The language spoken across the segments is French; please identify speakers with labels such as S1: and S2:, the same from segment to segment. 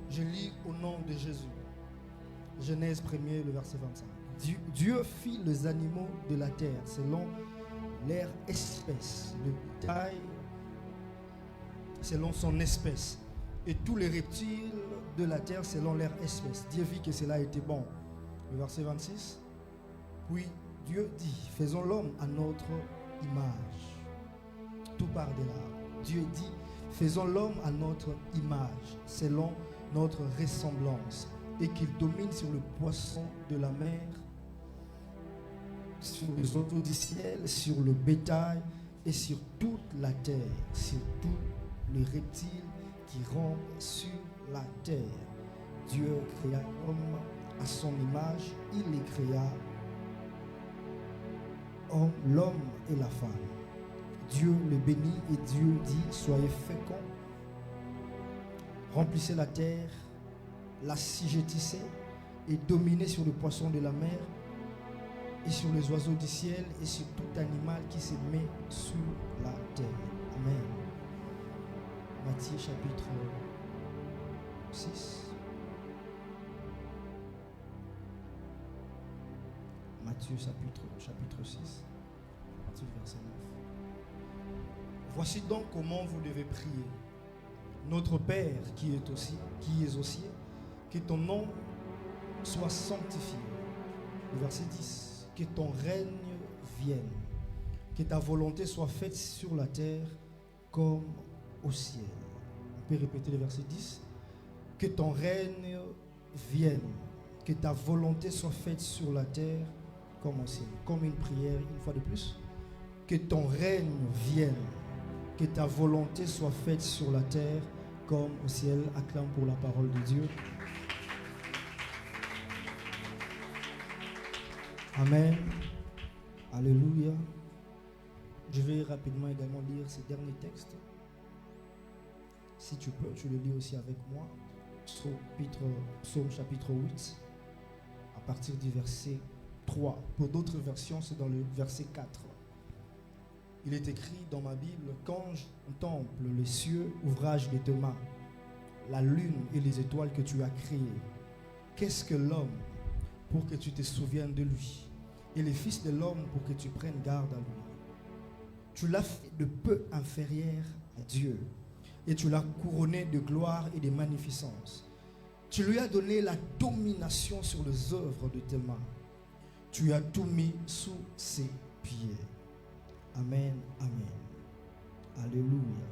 S1: Je lis au nom de Jésus. Genèse 1er, le verset 25. Dieu fit les animaux de la terre selon leur espèce, le bétail selon son espèce, et tous les reptiles de la terre selon leur espèce. Dieu vit que cela était bon. Le verset 26. Puis Dieu dit, faisons l'homme à notre image. Tout part de là. Dieu dit, faisons l'homme à notre image, selon notre ressemblance, et qu'il domine sur le poisson de la mer, sur les oiseaux du ciel, sur le bétail et sur toute la terre, sur tous les reptiles qui rampent sur la terre. Dieu créa l'homme à son image, il les créa, l'homme et la femme. Dieu le bénit et Dieu dit, soyez féconds, remplissez la terre, l'assujettissez et dominez sur le poisson de la mer et sur les oiseaux du ciel et sur tout animal qui se met sur la terre. Amen. Matthieu chapitre 6. Matthieu chapitre 6, à partir du verset 9. Voici donc comment vous devez prier. Notre Père qui est aux cieux, que ton nom soit sanctifié. Le verset 10. Que ton règne vienne. Que ta volonté soit faite sur la terre comme au ciel. On peut répéter le verset 10. Que ton règne vienne. Que ta volonté soit faite sur la terre comme au ciel. Comme une prière une fois de plus. Que ton règne vienne. Que ta volonté soit faite sur la terre comme au ciel. Acclame pour la parole de Dieu. Amen. Alléluia. Je vais rapidement également lire ces derniers textes. Si tu peux, tu le lis aussi avec moi. Psaume chapitre 8, à partir du verset 3. Pour d'autres versions, c'est dans le verset 4. Il est écrit dans ma Bible, quand je contemple les cieux, ouvrage de tes mains, la lune et les étoiles que tu as créées, qu'est-ce que l'homme pour que tu te souviennes de lui, et les fils de l'homme pour que tu prennes garde à lui? Tu l'as fait de peu inférieur à Dieu, et tu l'as couronné de gloire et de magnificence. Tu lui as donné la domination sur les œuvres de tes mains. Tu as tout mis sous ses pieds. Amen, amen. Alléluia.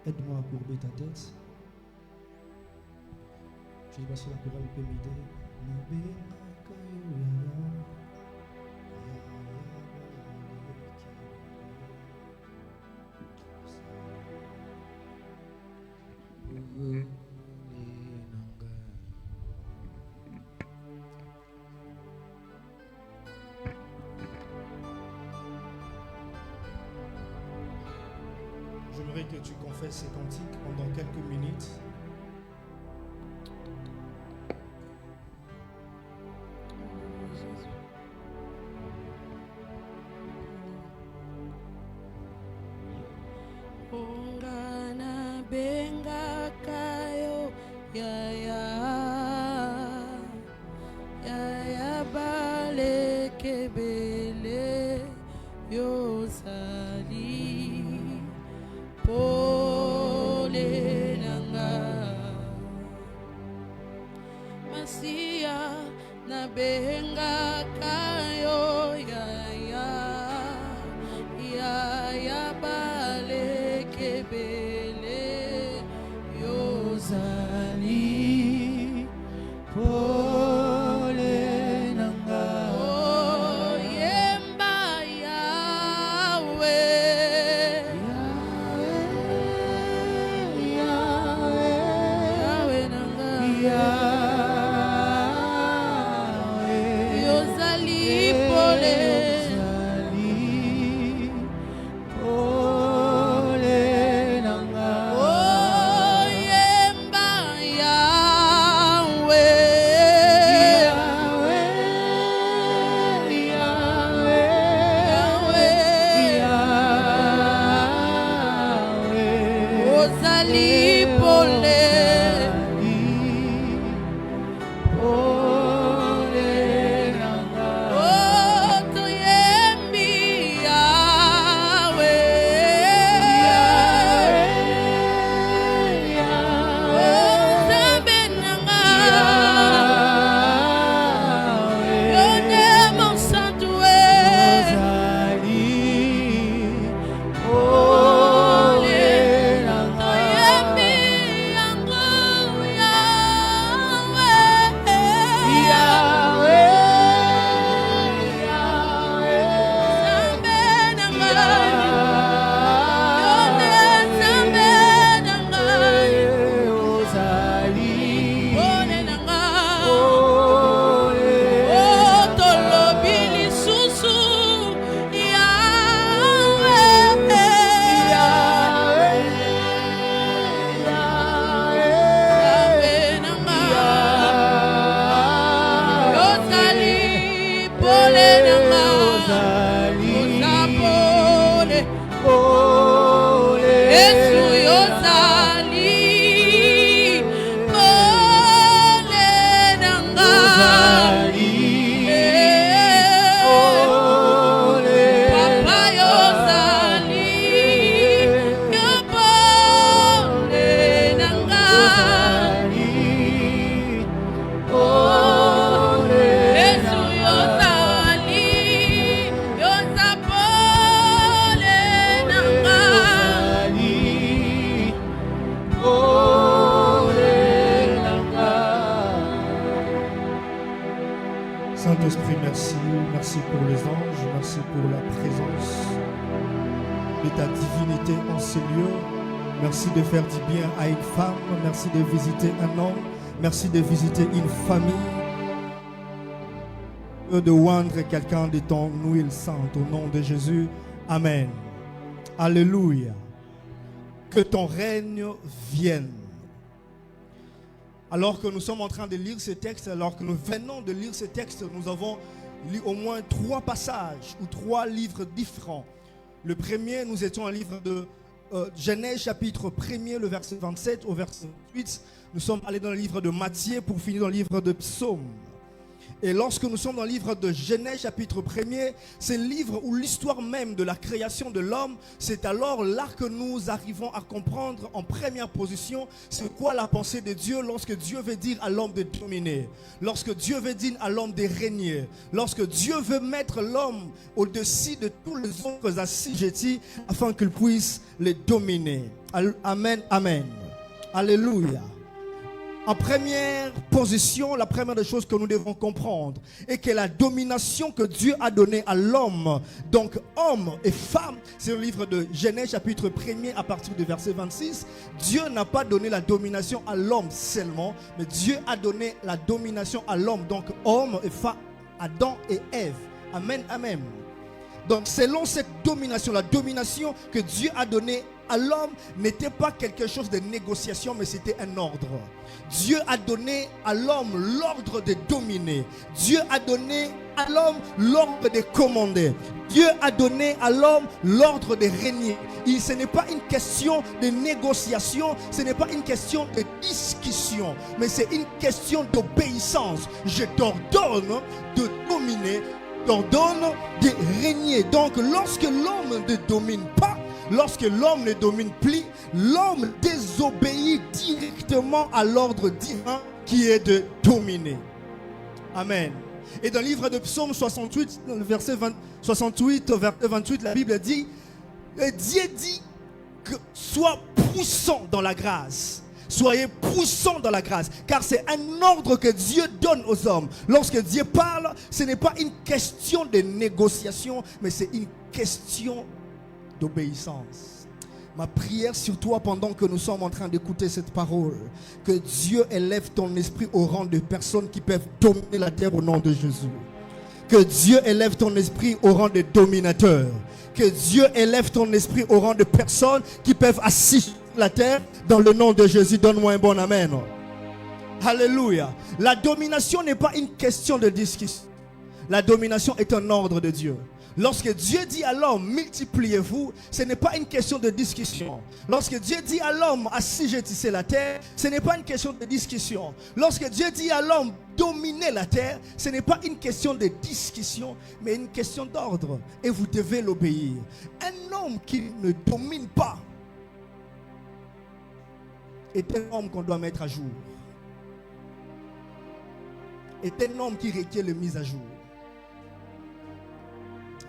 S1: Aide-moi à courber ta tête. Je ne sais pas si la parole peut m'aider. J'aimerais que tu confesses ces cantiques pendant quelques minutes.
S2: Ongana benga kayo ya ya bale kebele yosali pole nanga masia na benga kayo ya bale kebele yozali pole nanga oh yemba Yahweh nanga yozali pole
S1: Saint-Esprit, merci. Merci pour les anges. Merci pour la présence de ta divinité en ces lieux. Merci de faire du bien à une femme. Merci de visiter un homme. Merci de visiter une famille. De oindre quelqu'un de ton huile sainte au nom de Jésus. Amen. Alléluia. Que ton règne vienne. Alors que nous sommes en train de lire ce texte, alors que nous venons de lire ce texte, nous avons lu au moins 3 passages ou 3 livres différents. Le premier, nous étions un livre de Genèse chapitre 1er, le verset 27 au verset 28. Nous sommes allés dans le livre de Matthieu pour finir dans le livre de Psaume. Et lorsque nous sommes dans le livre de Genèse chapitre 1er, c'est le livre où l'histoire même de la création de l'homme, c'est alors là que nous arrivons à comprendre en première position c'est quoi la pensée de Dieu lorsque Dieu veut dire à l'homme de dominer, lorsque Dieu veut dire à l'homme de régner, lorsque Dieu veut mettre l'homme au-dessus de tous les autres assujettis afin qu'il puisse les dominer. Amen, amen. Alléluia. En première position, la première des choses que nous devons comprendre est que la domination que Dieu a donnée à l'homme, donc homme et femme, c'est le livre de Genèse chapitre 1er à partir du verset 26. Dieu n'a pas donné la domination à l'homme seulement, mais Dieu a donné la domination à l'homme, donc homme et femme, Adam et Ève. Amen, amen. Donc selon cette domination, la domination que Dieu a donnée à l'homme n'était pas quelque chose de négociation, mais c'était un ordre. Dieu a donné à l'homme l'ordre de dominer. Dieu a donné à l'homme l'ordre de commander. Dieu a donné à l'homme l'ordre de régner. Ce n'est pas une question de négociation, ce n'est pas une question de discussion, mais c'est une question d'obéissance. Je t'ordonne de dominer, t'ordonne de régner. Donc lorsque l'homme ne domine pas, lorsque l'homme ne domine plus, l'homme désobéit directement à l'ordre divin qui est de dominer. Amen. Et dans le livre de Psaume 68, dans le verset 68, verset 28, la Bible dit, Dieu dit que sois poussant dans la grâce. Soyez poussants dans la grâce, car c'est un ordre que Dieu donne aux hommes. Lorsque Dieu parle, ce n'est pas une question de négociation, mais c'est une question d'obéissance. Ma prière sur toi pendant que nous sommes en train d'écouter cette parole, que Dieu élève ton esprit au rang de personnes qui peuvent dominer la terre au nom de Jésus. Que Dieu élève ton esprit au rang de dominateurs. Que Dieu élève ton esprit au rang de personnes qui peuvent assister la terre dans le nom de Jésus. Donne-moi un bon amen. Alléluia. La domination n'est pas une question de discussion. La domination est un ordre de Dieu. Lorsque Dieu dit à l'homme, multipliez-vous, ce n'est pas une question de discussion. Lorsque Dieu dit à l'homme, assujettissez la terre, ce n'est pas une question de discussion. Lorsque Dieu dit à l'homme, dominez la terre, ce n'est pas une question de discussion, mais une question d'ordre. Et vous devez l'obéir. Un homme qui ne domine pas est un homme qu'on doit mettre à jour. Est un homme qui requiert la mise à jour.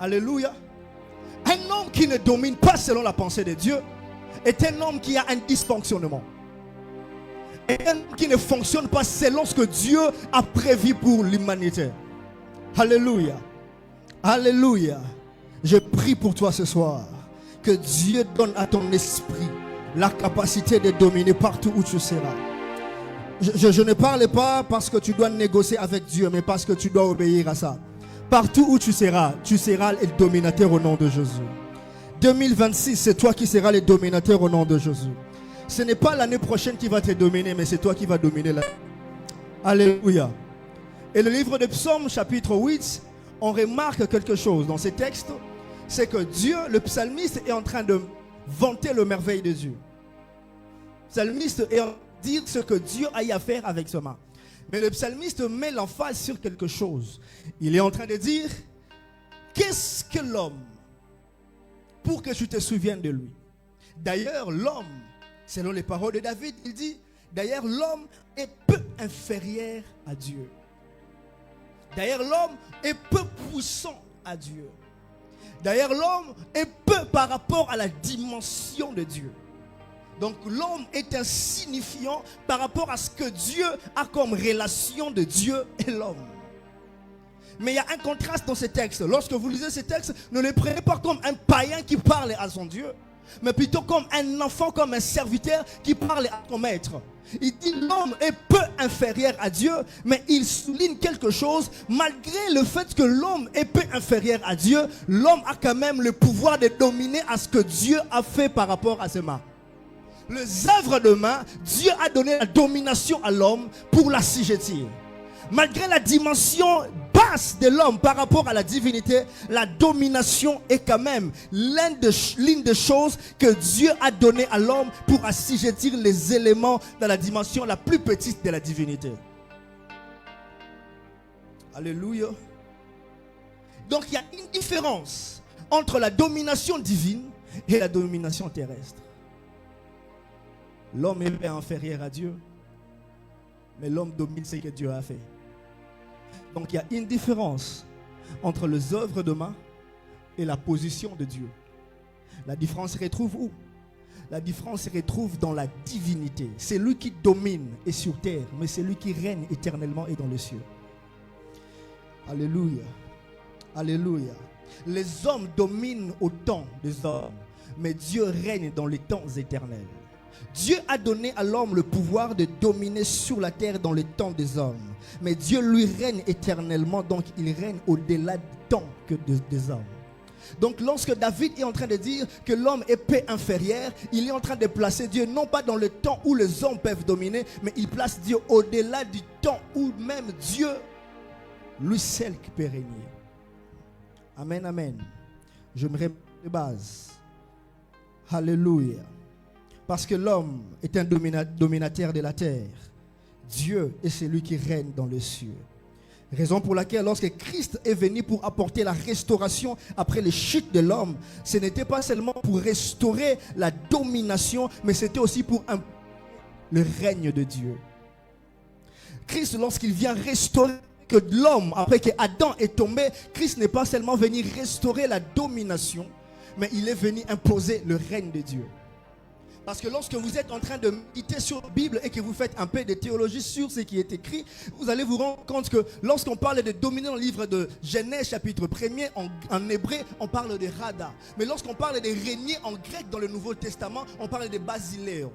S1: Alléluia. Un homme qui ne domine pas selon la pensée de Dieu est un homme qui a un dysfonctionnement. Et un homme qui ne fonctionne pas selon ce que Dieu a prévu pour l'humanité. Alléluia. Alléluia. Je prie pour toi ce soir. Que Dieu donne à ton esprit la capacité de dominer partout où tu seras. Je ne parle pas parce que tu dois négocier avec Dieu, mais parce que tu dois obéir à ça. Partout où tu seras le dominateur au nom de Jésus. 2026, c'est toi qui seras le dominateur au nom de Jésus. Ce n'est pas l'année prochaine qui va te dominer, mais c'est toi qui vas dominer la... Alléluia. Et le livre de Psaume, chapitre 8, on remarque quelque chose dans ces textes. C'est que Dieu, le psalmiste, est en train de vanter le merveille de Dieu. Le psalmiste est en train de dire ce que Dieu a eu à faire avec ce main. Mais le psalmiste met l'emphase sur quelque chose. Il est en train de dire, qu'est-ce que l'homme pour que tu te souviennes de lui? D'ailleurs, l'homme, selon les paroles de David, il dit, d'ailleurs, l'homme est peu inférieur à Dieu. D'ailleurs, l'homme est peu puissant à Dieu. D'ailleurs, l'homme est peu par rapport à la dimension de Dieu. Donc l'homme est insignifiant par rapport à ce que Dieu a comme relation de Dieu et l'homme. Mais il y a un contraste dans ces textes. Lorsque vous lisez ces textes, ne les prenez pas comme un païen qui parle à son Dieu, mais plutôt comme un enfant, comme un serviteur qui parle à son maître. Il dit l'homme est peu inférieur à Dieu, mais il souligne quelque chose. Malgré le fait que l'homme est peu inférieur à Dieu, l'homme a quand même le pouvoir de dominer à ce que Dieu a fait par rapport à ses mains. Les œuvres de main, Dieu a donné la domination à l'homme pour l'assujettir. Malgré la dimension basse de l'homme par rapport à la divinité, la domination est quand même l'une des choses que Dieu a donné à l'homme pour assujettir les éléments dans la dimension la plus petite de la divinité. Alléluia. Donc il y a une différence entre la domination divine et la domination terrestre. L'homme est inférieur à Dieu, mais l'homme domine ce que Dieu a fait. Donc il y a une différence entre les œuvres de main et la position de Dieu. La différence se retrouve où? La différence se retrouve dans la divinité. C'est lui qui domine et sur terre, mais c'est lui qui règne éternellement et dans les cieux. Alléluia. Alléluia. Les hommes dominent au temps des hommes, mais Dieu règne dans les temps éternels. Dieu a donné à l'homme le pouvoir de dominer sur la terre dans les temps des hommes. Mais Dieu lui règne éternellement, donc il règne au-delà du temps que des hommes. Donc lorsque David est en train de dire que l'homme est peu inférieur, il est en train de placer Dieu non pas dans le temps où les hommes peuvent dominer, mais il place Dieu au-delà du temps où même Dieu, lui seul, qui peut régner. Amen, amen. Je me répète de base. Alléluia. Parce que l'homme est un dominateur de la terre. Dieu est celui qui règne dans les cieux. Raison pour laquelle lorsque Christ est venu pour apporter la restauration après les chutes de l'homme, ce n'était pas seulement pour restaurer la domination, mais c'était aussi pour le règne de Dieu. Christ, lorsqu'il vient restaurer que l'homme, après que Adam est tombé, Christ n'est pas seulement venu restaurer la domination, mais il est venu imposer le règne de Dieu. Parce que lorsque vous êtes en train de méditer sur la Bible et que vous faites un peu de théologie sur ce qui est écrit, vous allez vous rendre compte que lorsqu'on parle de dominer dans le livre de Genèse chapitre 1er, en hébreu, on parle de rada. Mais lorsqu'on parle de régner en grec dans le Nouveau Testament, on parle de basiléo.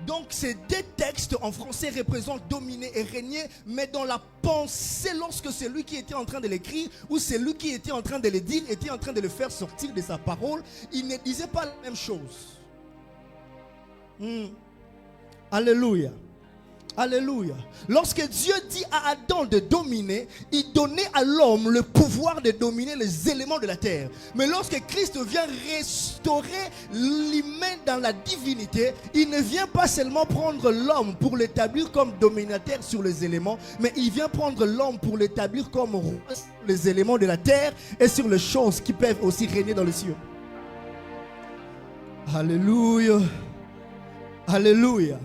S1: Donc ces deux textes en français représentent dominer et régner, mais dans la pensée, lorsque celui qui était en train de l'écrire ou celui qui était en train de le dire était en train de le faire sortir de sa parole, il ne disait pas la même chose. Alléluia. Alléluia. Lorsque Dieu dit à Adam de dominer, il donnait à l'homme le pouvoir de dominer les éléments de la terre. Mais lorsque Christ vient restaurer l'humain dans la divinité, il ne vient pas seulement prendre l'homme pour l'établir comme dominateur sur les éléments, mais il vient prendre l'homme pour l'établir comme roi sur les éléments de la terre et sur les choses qui peuvent aussi régner dans les cieux. Alléluia. Alléluia.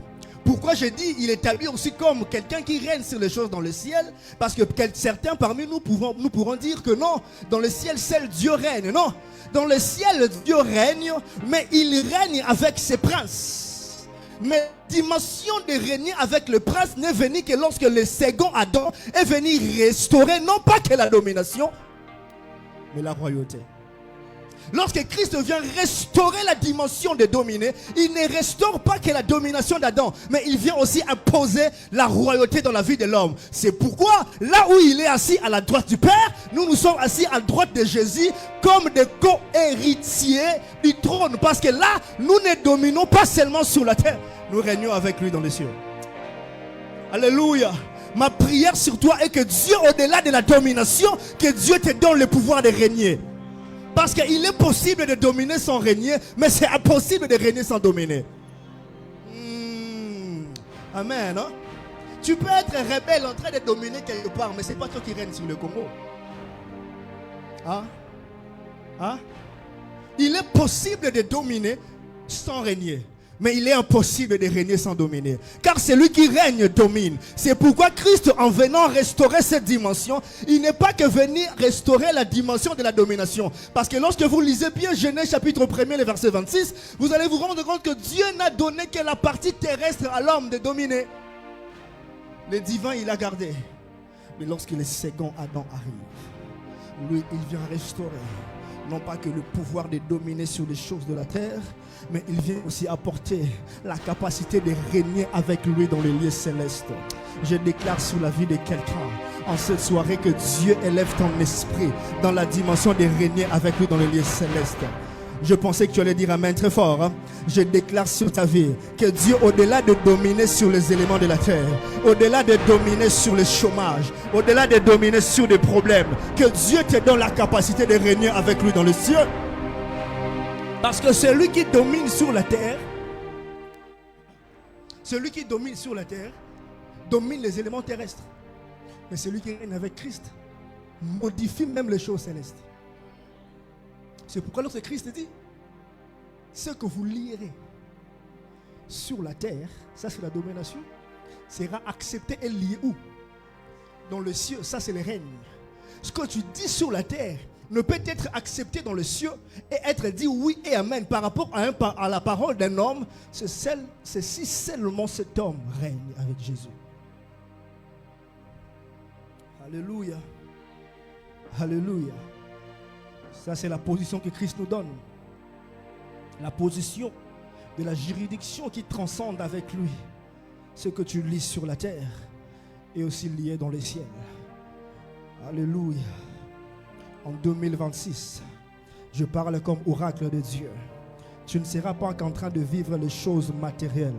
S1: Pourquoi je dis il établit aussi comme quelqu'un qui règne sur les choses dans le ciel? Parce que certains parmi nous pourront dire que non, dans le ciel seul Dieu règne. Non, dans le ciel Dieu règne, mais il règne avec ses princes. Mais la dimension de régner avec le prince n'est venue que lorsque le second Adam est venu restaurer non pas que la domination, mais la royauté. Lorsque Christ vient restaurer la dimension de dominer, il ne restaure pas que la domination d'Adam, mais il vient aussi imposer la royauté dans la vie de l'homme. C'est pourquoi, là où il est assis à la droite du Père, nous sommes assis à la droite de Jésus comme des co-héritiers du trône. Parce que là, nous ne dominons pas seulement sur la terre, nous régnons avec lui dans les cieux. Alléluia. Ma prière sur toi est que Dieu, au-delà de la domination, que Dieu te donne le pouvoir de régner. Parce qu'il est possible de dominer sans régner, mais c'est impossible de régner sans dominer. Amen. Hein? Tu peux être rebelle en train de dominer quelque part, mais ce n'est pas toi qui règne sur le Congo. Hein? Il est possible de dominer sans régner. Mais il est impossible de régner sans dominer. Car celui qui règne domine. C'est pourquoi Christ, en venant restaurer cette dimension, il n'est pas que venir restaurer la dimension de la domination. Parce que lorsque vous lisez bien Genèse chapitre 1er, le verset 26, vous allez vous rendre compte que Dieu n'a donné que la partie terrestre à l'homme de dominer. Le divin, il a gardé. Mais lorsque le second Adam arrive, lui, il vient restaurer, non pas que le pouvoir de dominer sur les choses de la terre, mais il vient aussi apporter la capacité de régner avec lui dans les lieux célestes. Je déclare sur la vie de quelqu'un en cette soirée que Dieu élève ton esprit dans la dimension de régner avec lui dans les lieux célestes. Je pensais que tu allais dire amen très fort. Hein? Je déclare sur ta vie que Dieu, au-delà de dominer sur les éléments de la terre, au-delà de dominer sur le chômage, au-delà de dominer sur des problèmes, que Dieu te donne la capacité de régner avec lui dans les cieux. Parce que celui qui domine sur la terre, domine les éléments terrestres. Mais celui qui règne avec Christ modifie même les choses célestes. C'est pourquoi lorsque Christ dit, ce que vous lierez sur la terre, ça c'est la domination, sera accepté et lié où? Dans le ciel, ça c'est le règne. Ce que tu dis sur la terre ne peut être accepté dans le ciel et être dit oui et amen par rapport à la parole d'un homme, c'est si seulement cet homme règne avec Jésus. Alléluia. Alléluia. Ça, c'est la position que Christ nous donne. La position de la juridiction qui transcende avec lui. Ce que tu lis sur la terre est aussi lié dans les ciels. Alléluia. En 2026, je parle comme oracle de Dieu. Tu ne seras pas qu'en train de vivre les choses matérielles.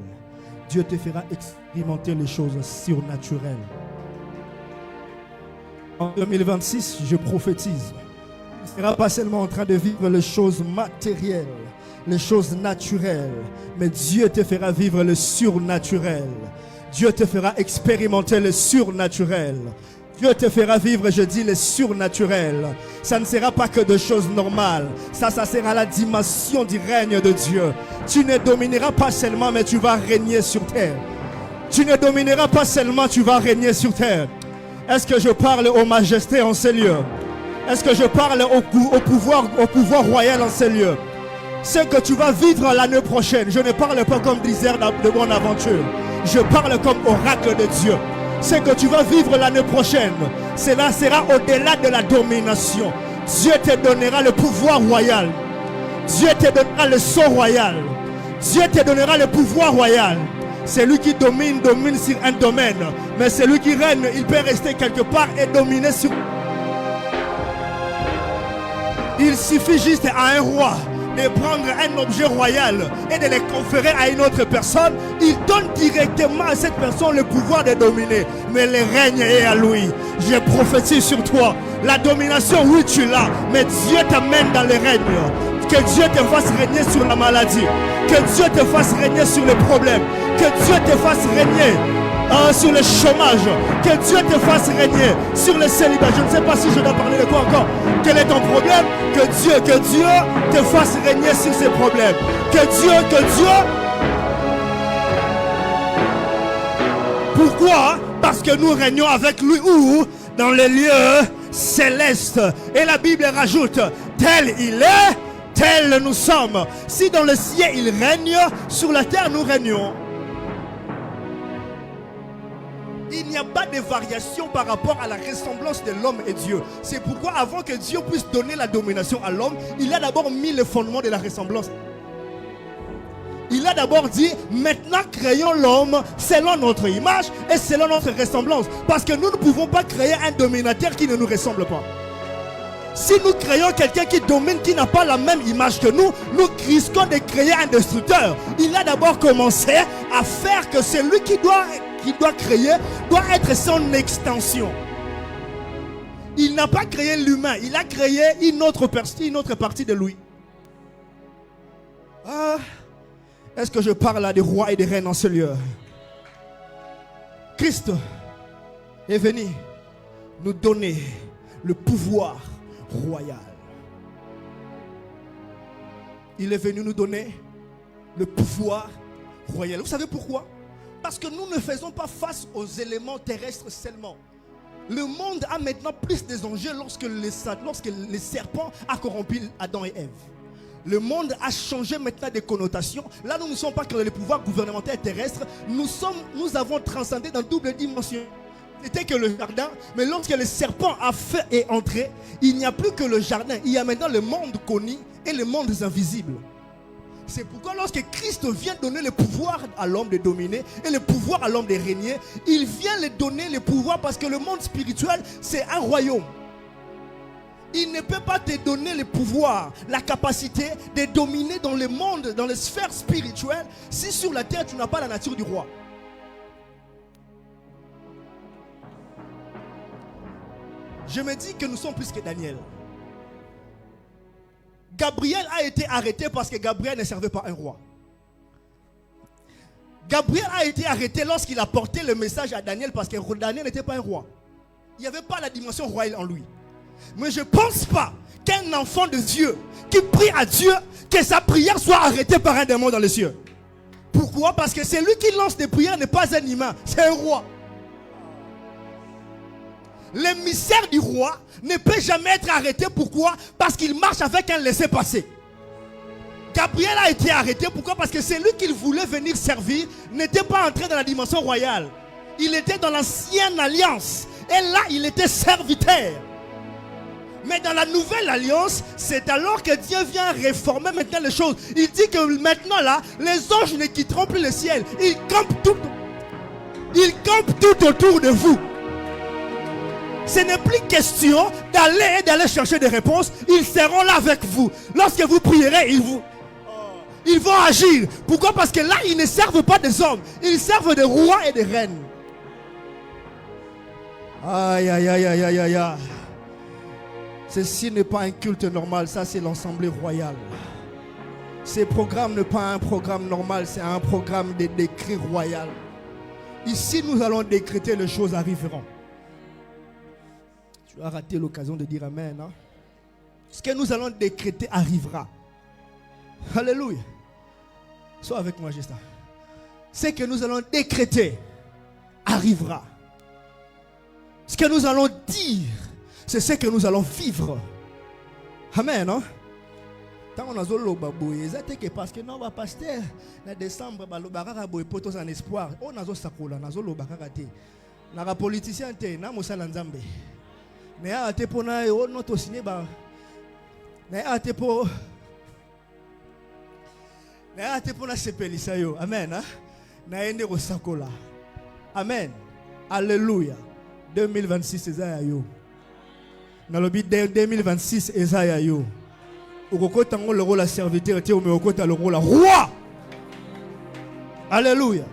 S1: Dieu te fera expérimenter les choses surnaturelles. En 2026, je prophétise. Tu ne seras pas seulement en train de vivre les choses matérielles, les choses naturelles, mais Dieu te fera vivre le surnaturel. Dieu te fera expérimenter le surnaturel. Dieu te fera vivre, je dis, le surnaturel. Ça ne sera pas que de choses normales. Ça sera la dimension du règne de Dieu. Tu ne domineras pas seulement, mais tu vas régner sur terre. Tu ne domineras pas seulement, tu vas régner sur terre. Est-ce que je parle aux majestés en ces lieux? Est-ce que je parle au pouvoir royal en ces lieux? Ce que tu vas vivre l'année prochaine, je ne parle pas comme diseur de bonne aventure. Je parle comme oracle de Dieu. Ce que tu vas vivre l'année prochaine, cela sera au-delà de la domination. Dieu te donnera le pouvoir royal. Dieu te donnera le sceau royal. Dieu te donnera le pouvoir royal. Celui qui domine sur un domaine. Mais celui qui règne, il peut rester quelque part et dominer sur... Il suffit juste à un roi de prendre un objet royal et de le conférer à une autre personne. Il donne directement à cette personne le pouvoir de dominer. Mais le règne est à lui. Je prophétise sur toi. La domination, oui, tu l'as. Mais Dieu t'amène dans le règne. Que Dieu te fasse régner sur la maladie. Que Dieu te fasse régner sur les problèmes. Que Dieu te fasse régner sur le chômage. Que Dieu te fasse régner sur le célibat. Je ne sais pas si je dois parler de quoi encore. Quel est ton problème? Que Dieu te fasse régner sur ces problèmes. Que Dieu. Pourquoi? Parce que nous régnons avec lui où? Dans les lieux célestes. Et la Bible rajoute, tel il est, tel nous sommes. Si dans le ciel il règne, sur la terre nous régnons. Il n'y a pas de variation par rapport à la ressemblance de l'homme et Dieu. C'est pourquoi avant que Dieu puisse donner la domination à l'homme, il a d'abord mis le fondement de la ressemblance. Il a d'abord dit, maintenant créons l'homme selon notre image et selon notre ressemblance. Parce que nous ne pouvons pas créer un dominateur qui ne nous ressemble pas. Si nous créons quelqu'un qui domine, qui n'a pas la même image que nous risquons de créer un destructeur. Il a d'abord commencé à faire que celui qui doit créer doit être son extension. Il n'a pas créé l'humain, il a créé une autre partie de lui. Est-ce que je parle à des rois et des reines en ce lieu? Christ est venu nous donner le pouvoir royal. Il est venu nous donner le pouvoir royal. Vous savez pourquoi? Parce que nous ne faisons pas face aux éléments terrestres seulement. Le monde a maintenant plus des enjeux lorsque le serpent a corrompu Adam et Ève. Le monde a changé maintenant de connotation. Là, nous ne sommes pas que les pouvoirs gouvernementaux terrestres. Nous avons transcendé dans double dimension. n'était que le jardin, mais lorsque le serpent est entré, il n'y a plus que le jardin. Il y a maintenant le monde connu et le monde invisible. C'est pourquoi lorsque Christ vient donner le pouvoir à l'homme de dominer et le pouvoir à l'homme de régner, il vient lui donner le pouvoir parce que le monde spirituel, c'est un royaume. Il ne peut pas te donner le pouvoir, la capacité de dominer dans le monde, dans les sphères spirituelles, si sur la terre tu n'as pas la nature du roi. Je me dis que nous sommes plus que Daniel. Gabriel a été arrêté parce que Gabriel ne servait pas un roi. Gabriel a été arrêté lorsqu'il a porté le message à Daniel parce que Daniel n'était pas un roi. Il n'y avait pas la dimension royale en lui. Mais je ne pense pas qu'un enfant de Dieu qui prie à Dieu, que sa prière soit arrêtée par un démon dans les cieux. Pourquoi? Parce que celui qui lance des prières n'est pas un humain, c'est un roi. L'émissaire du roi ne peut jamais être arrêté. Pourquoi? Parce qu'il marche avec un laissez-passer. Gabriel a été arrêté. Pourquoi? Parce que celui qu'il voulait venir servir n'était pas entré dans la dimension royale. Il était dans l'ancienne alliance. Et là, il était serviteur. Mais dans la nouvelle alliance, c'est alors que Dieu vient réformer maintenant les choses. Il dit que maintenant là, les anges ne quitteront plus le ciel. Ils campent tout autour de vous. Ce n'est plus question d'aller chercher des réponses. Ils seront là avec vous. Lorsque vous prierez, ils vont agir. Pourquoi? Parce que là, ils ne servent pas des hommes. Ils servent des rois et des reines. Aïe, aïe, aïe, aïe, aïe, aïe, aïe. Ceci n'est pas un culte normal. Ça, c'est l'Assemblée royale. Ce programme n'est pas un programme normal. C'est un programme de décret royal. Ici, nous allons décréter les choses arriveront. Tu as raté l'occasion de dire Amen. Hein? Ce que nous allons décréter arrivera. Alléluia. Sois avec moi, Justin. Ce que nous allons décréter arrivera. Ce que nous allons dire, c'est ce que nous allons vivre. Amen. Hein? Tant on a zoloba boye, c'est parce que non, pasteur, en décembre, balobara boye potos en espoir. On a zo sakola, na zoloba kakate. Na politicien te, na mosala nzambe. Mais à te pona et on note signé ba. Mais à te po. Mais à te pona sepelisa yo. Amen. Hein? Na ende ko sakola. Amen. Alléluia. 2026 ezaya yo. Na lobi 2026 ezaya yo. Okokota ngo le rôle à serviteur te o me okota le rôle à roi. Alléluia.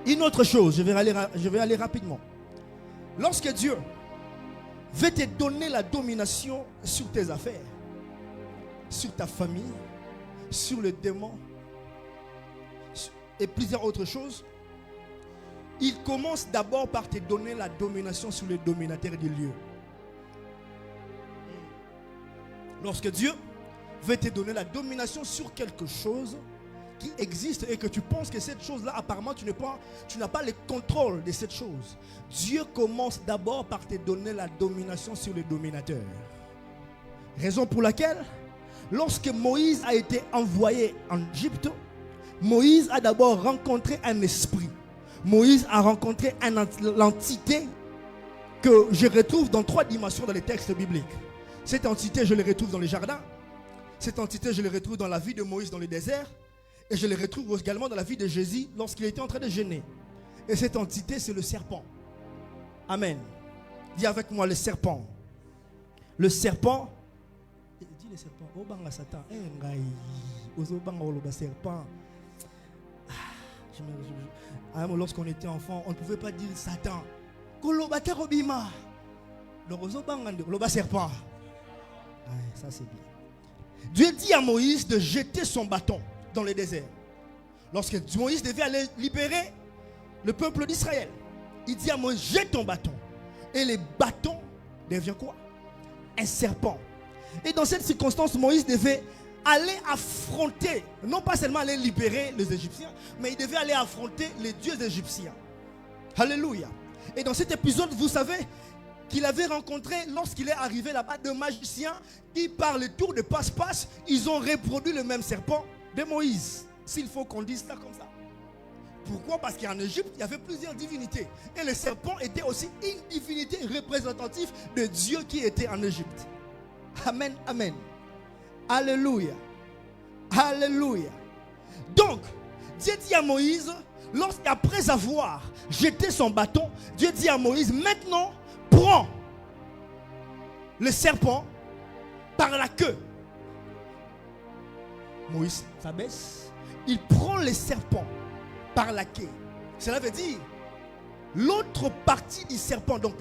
S1: Une autre chose, je vais aller rapidement. Lorsque Dieu veut te donner la domination sur tes affaires, sur ta famille, sur le démon et plusieurs autres choses, il commence d'abord par te donner la domination sur le dominateur du lieu. Lorsque Dieu veut te donner la domination sur quelque chose qui existe et que tu penses que cette chose-là, apparemment, tu n'as pas le contrôle de cette chose. Dieu commence d'abord par te donner la domination sur le dominateur. Raison pour laquelle, lorsque Moïse a été envoyé en Égypte, Moïse a d'abord rencontré un esprit. Moïse a rencontré l'entité que je retrouve dans 3 dimensions dans les textes bibliques. Cette entité, je la retrouve dans les jardins. Cette entité, je la retrouve dans la vie de Moïse dans le désert. Et je le retrouve également dans la vie de Jésus lorsqu'il était en train de jeûner. Et cette entité, c'est le serpent. Amen. Dis avec moi le serpent. Le serpent. Dis le serpent. Oh, banga Satan. Serpent. Lorsqu'on était enfant, on ne pouvait pas dire Satan. Serpent. Ça c'est bien. Dieu dit à Moïse de jeter son bâton dans le désert. Lorsque Moïse devait aller libérer le peuple d'Israël, il dit à Moïse, jette ton bâton. Et le bâton devient quoi? Un serpent. Et dans cette circonstance, Moïse devait aller affronter, non pas seulement aller libérer les Égyptiens, mais il devait aller affronter les dieux égyptiens. Alléluia. Et dans cet épisode, vous savez qu'il avait rencontré, lorsqu'il est arrivé là-bas, deux magiciens qui, par le tour de passe-passe, ils ont reproduit le même serpent de Moïse. S'il faut qu'on dise ça comme ça. Pourquoi? Parce qu'en Égypte, il y avait plusieurs divinités. Et le serpent était aussi une divinité représentative de Dieu qui était en Égypte. Amen, amen. Alléluia. Alléluia. Donc, Dieu dit à Moïse, après avoir jeté son bâton, Dieu dit à Moïse, maintenant, prends le serpent par la queue. Moïse s'abaisse, il prend le serpent par la queue. Cela veut dire l'autre partie du serpent, donc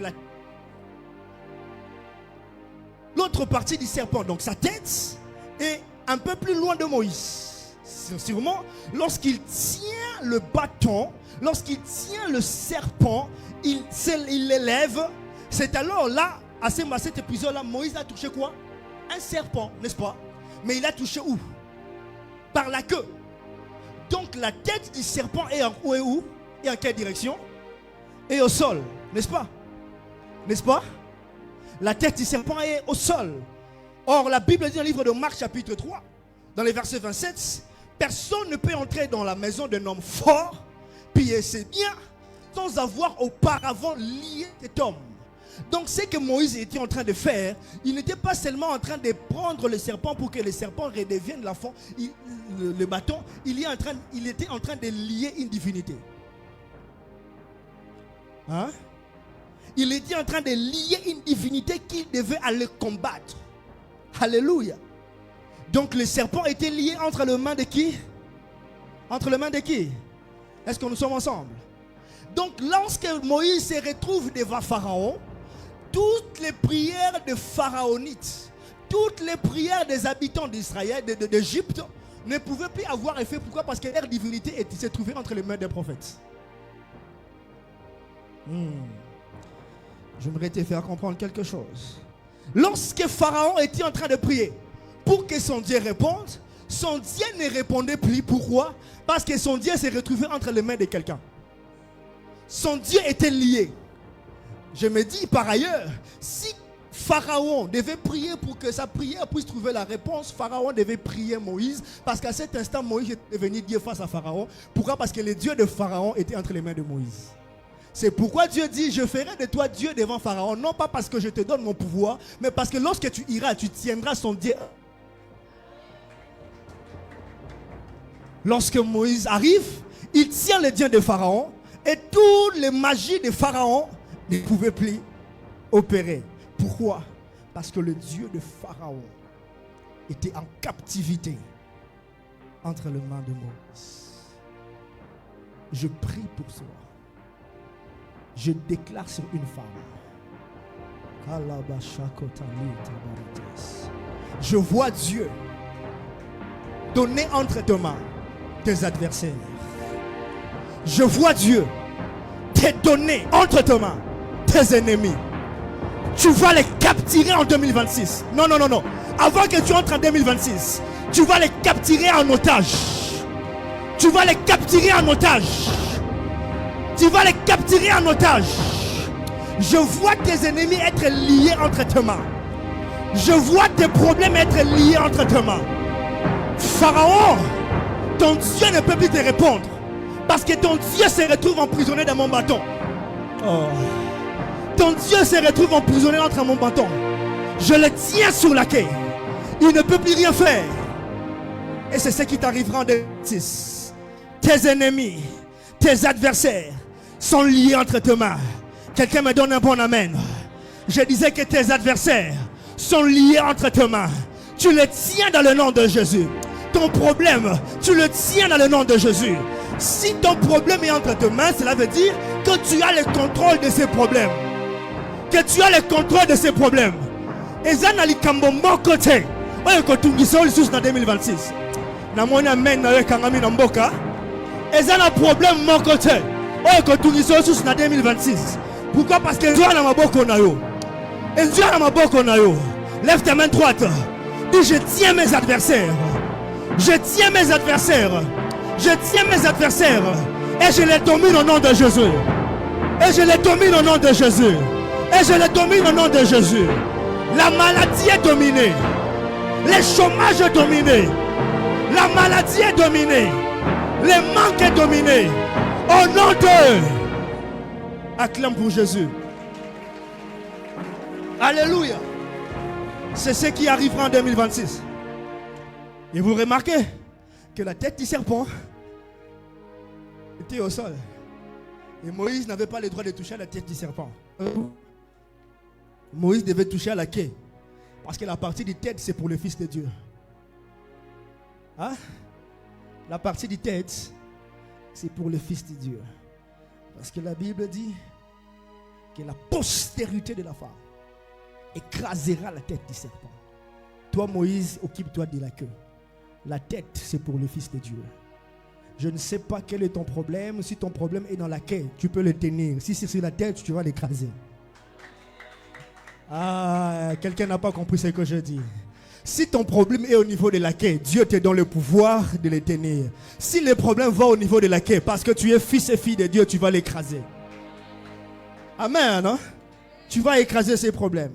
S1: l'autre partie du serpent, donc sa tête, est un peu plus loin de Moïse. Sûrement, lorsqu'il tient le bâton, lorsqu'il tient le serpent, il l'élève. C'est alors là, à cet épisode-là, Moïse a touché quoi? Un serpent, n'est-ce pas? Mais il a touché où? Par la queue. Donc la tête du serpent est où? Et en quelle direction? Et au sol, n'est-ce pas? N'est-ce pas? La tête du serpent est au sol. Or la Bible dit dans le livre de Marc chapitre 3, dans les versets 27, personne ne peut entrer dans la maison d'un homme fort, piller ses biens, sans avoir auparavant lié cet homme. Donc ce que Moïse était en train de faire, il n'était pas seulement en train de prendre le serpent pour que le serpent redevienne le bâton, il était en train de lier une divinité. Hein? Il était en train de lier une divinité qu'il devait aller combattre. Alléluia. Donc le serpent était lié entre les mains de qui? Entre les mains de qui? Est-ce que nous sommes ensemble? Donc lorsque Moïse se retrouve devant Pharaon, toutes les prières de pharaonites, toutes les prières des habitants d'Israël, d'Égypte, ne pouvaient plus avoir effet. Pourquoi? Parce que leur divinité se trouvait entre les mains des prophètes. J'aimerais te faire comprendre quelque chose. Lorsque Pharaon était en train de prier pour que son Dieu réponde, son Dieu ne répondait plus. Pourquoi? Parce que son Dieu s'est retrouvé entre les mains de quelqu'un. Son Dieu était lié. Je me dis par ailleurs, si Pharaon devait prier pour que sa prière puisse trouver la réponse, Pharaon devait prier Moïse, parce qu'à cet instant, Moïse est devenu Dieu face à Pharaon. Pourquoi? Parce que le Dieu de Pharaon était entre les mains de Moïse. C'est pourquoi Dieu dit, je ferai de toi Dieu devant Pharaon, non pas parce que je te donne mon pouvoir, mais parce que lorsque tu iras, tu tiendras son Dieu. Lorsque Moïse arrive, il tient le Dieu de Pharaon, et toutes les magies de Pharaon ne pouvaient plus opérer. Pourquoi? Parce que le Dieu de Pharaon était en captivité entre les mains de Moïse. Je prie pour toi. Je déclare sur une femme. Je vois Dieu donner entre tes mains tes adversaires. Je vois Dieu te donner entre tes mains tes ennemis. Tu vas les capturer en 2026. Non, non, non, non. Avant que tu entres en 2026, tu vas les capturer en otage. Tu vas les capturer en otage. Tu vas les capturer en otage. Je vois tes ennemis être liés entre tes mains. Je vois tes problèmes être liés entre tes mains. Pharaon, ton Dieu ne peut plus te répondre. Parce que ton Dieu se retrouve emprisonné dans mon bâton. Oh. Ton Dieu se retrouve emprisonné entre mon bâton. Je le tiens sur la queue. Il ne peut plus rien faire. Et c'est ce qui t'arrivera en 2026. Tes ennemis, tes adversaires sont liés entre tes mains. Quelqu'un me donne un bon amen. Je disais que tes adversaires sont liés entre tes mains. Tu les tiens dans le nom de Jésus. Ton problème, tu le tiens dans le nom de Jésus. Si ton problème est entre tes mains, cela veut dire que tu as le contrôle de ces problèmes. Que tu as le contrôle de ces problèmes. Et ça n'a pas côté. On est en 2026. Namona men na kangami na mboka. Et ça n'a problème mon côté. On est en 2026. Pourquoi? Parce que Dieu n'a pas beaucoup na yo. Et Dieu n'a pas beaucoup na yo. Lève ta main droite. Dis, je tiens mes adversaires. Je tiens mes adversaires. Je tiens mes adversaires. Et je les domine au nom de Jésus. Et je les domine au nom de Jésus. Et je les domine au nom de Jésus. La maladie est dominée. Le chômage est dominé. La maladie est dominée. Le manque est dominé. Au nom de... Acclame pour Jésus. Alléluia. C'est ce qui arrivera en 2026. Et vous remarquez que la tête du serpent était au sol. Et Moïse n'avait pas le droit de toucher à la tête du serpent. Moïse devait toucher à la queue. Parce que la partie du tête, c'est pour le Fils de Dieu. Hein? La partie du tête, c'est pour le Fils de Dieu. Parce que la Bible dit que la postérité de la femme écrasera la tête du serpent. Toi, Moïse, occupe-toi de la queue. La tête, c'est pour le Fils de Dieu. Je ne sais pas quel est ton problème. Si ton problème est dans la queue, tu peux le tenir. Si c'est sur la tête, tu vas l'écraser. Ah, quelqu'un n'a pas compris ce que je dis. Si ton problème est au niveau de la queue, Dieu te donne le pouvoir de le tenir. Si le problème va au niveau de la queue, parce que tu es fils et fille de Dieu, tu vas l'écraser. Amen, non? Tu vas écraser ces problèmes.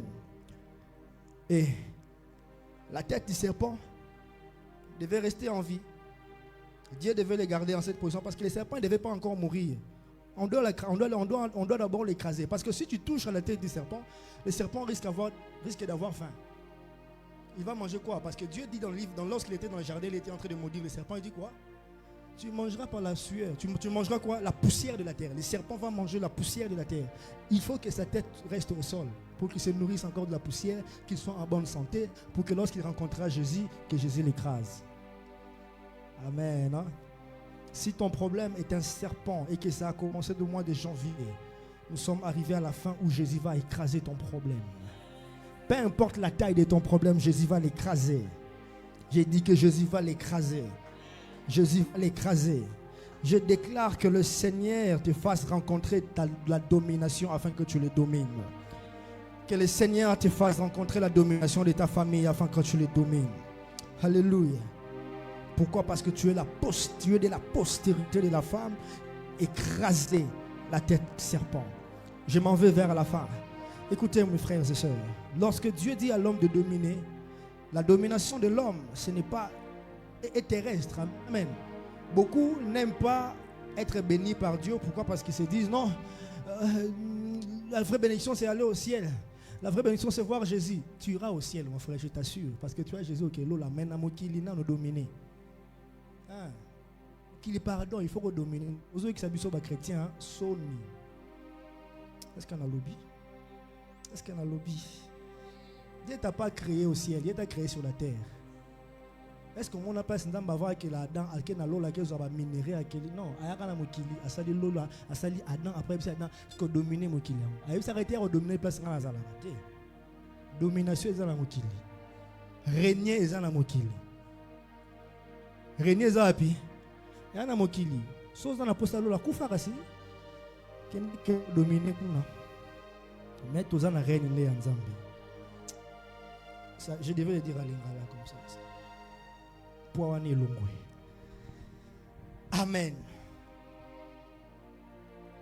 S1: Et la tête du serpent devait rester en vie. Dieu devait les garder en cette position parce que les serpents ne devaient pas encore mourir. On doit d'abord l'écraser. Parce que si tu touches à la tête du serpent, le serpent risque d'avoir faim. Il va manger quoi? Parce que Dieu dit dans le livre, lorsqu'il était dans le jardin, il était en train de maudire le serpent. Il dit quoi? Tu mangeras par la sueur. Tu mangeras quoi? La poussière de la terre. Le serpent va manger la poussière de la terre. Il faut que sa tête reste au sol pour qu'il se nourrisse encore de la poussière, qu'il soit en bonne santé, pour que lorsqu'il rencontrera Jésus, que Jésus l'écrase. Amen. Hein? Si ton problème est un serpent et que ça a commencé au mois de janvier, nous sommes arrivés à la fin où Jésus va écraser ton problème. Peu importe la taille de ton problème, Jésus va l'écraser. J'ai dit que Jésus va l'écraser. Jésus va l'écraser. Je déclare que le Seigneur te fasse rencontrer la domination afin que tu le domines. Que le Seigneur te fasse rencontrer la domination de ta famille afin que tu le domines. Alléluia. Pourquoi? Parce que tu es de la postérité de la femme. Écraser la tête du serpent. Je m'en vais vers la fin. Écoutez mes frères et sœurs. Lorsque Dieu dit à l'homme de dominer, la domination de l'homme, ce n'est pas terrestre. Amen. Beaucoup n'aiment pas être bénis par Dieu. Pourquoi? Parce qu'ils se disent non, la vraie bénédiction c'est aller au ciel. La vraie bénédiction c'est voir Jésus. Tu iras au ciel mon frère, je t'assure. Parce que tu as Jésus qui est là, maintenant nous dominer. Qu'il est pardon, il faut redominer. Aux autres qui s'habillent sur les chrétiens, Sony. Est-ce qu'il y a un lobby? Est-ce qu'il y a un lobby? Dieu t'a pas créé au ciel, Dieu t'a créé sur la terre. Est-ce que mon appelle c'est dans bavard que la dent alké na lola que va minérer à quel non ayaka na mokili asali lola asali adam après ça dans ce que dominer mokili ayi s'arrêter à dominer place na zala te domination est dans la mokili régner est dans la mokili régner est api ya na mokili so dans la poste lola kufa kasi que dominer kuna mais tous en règne les en Zambie ça je devais le dire à l'ingala comme ça. Amen.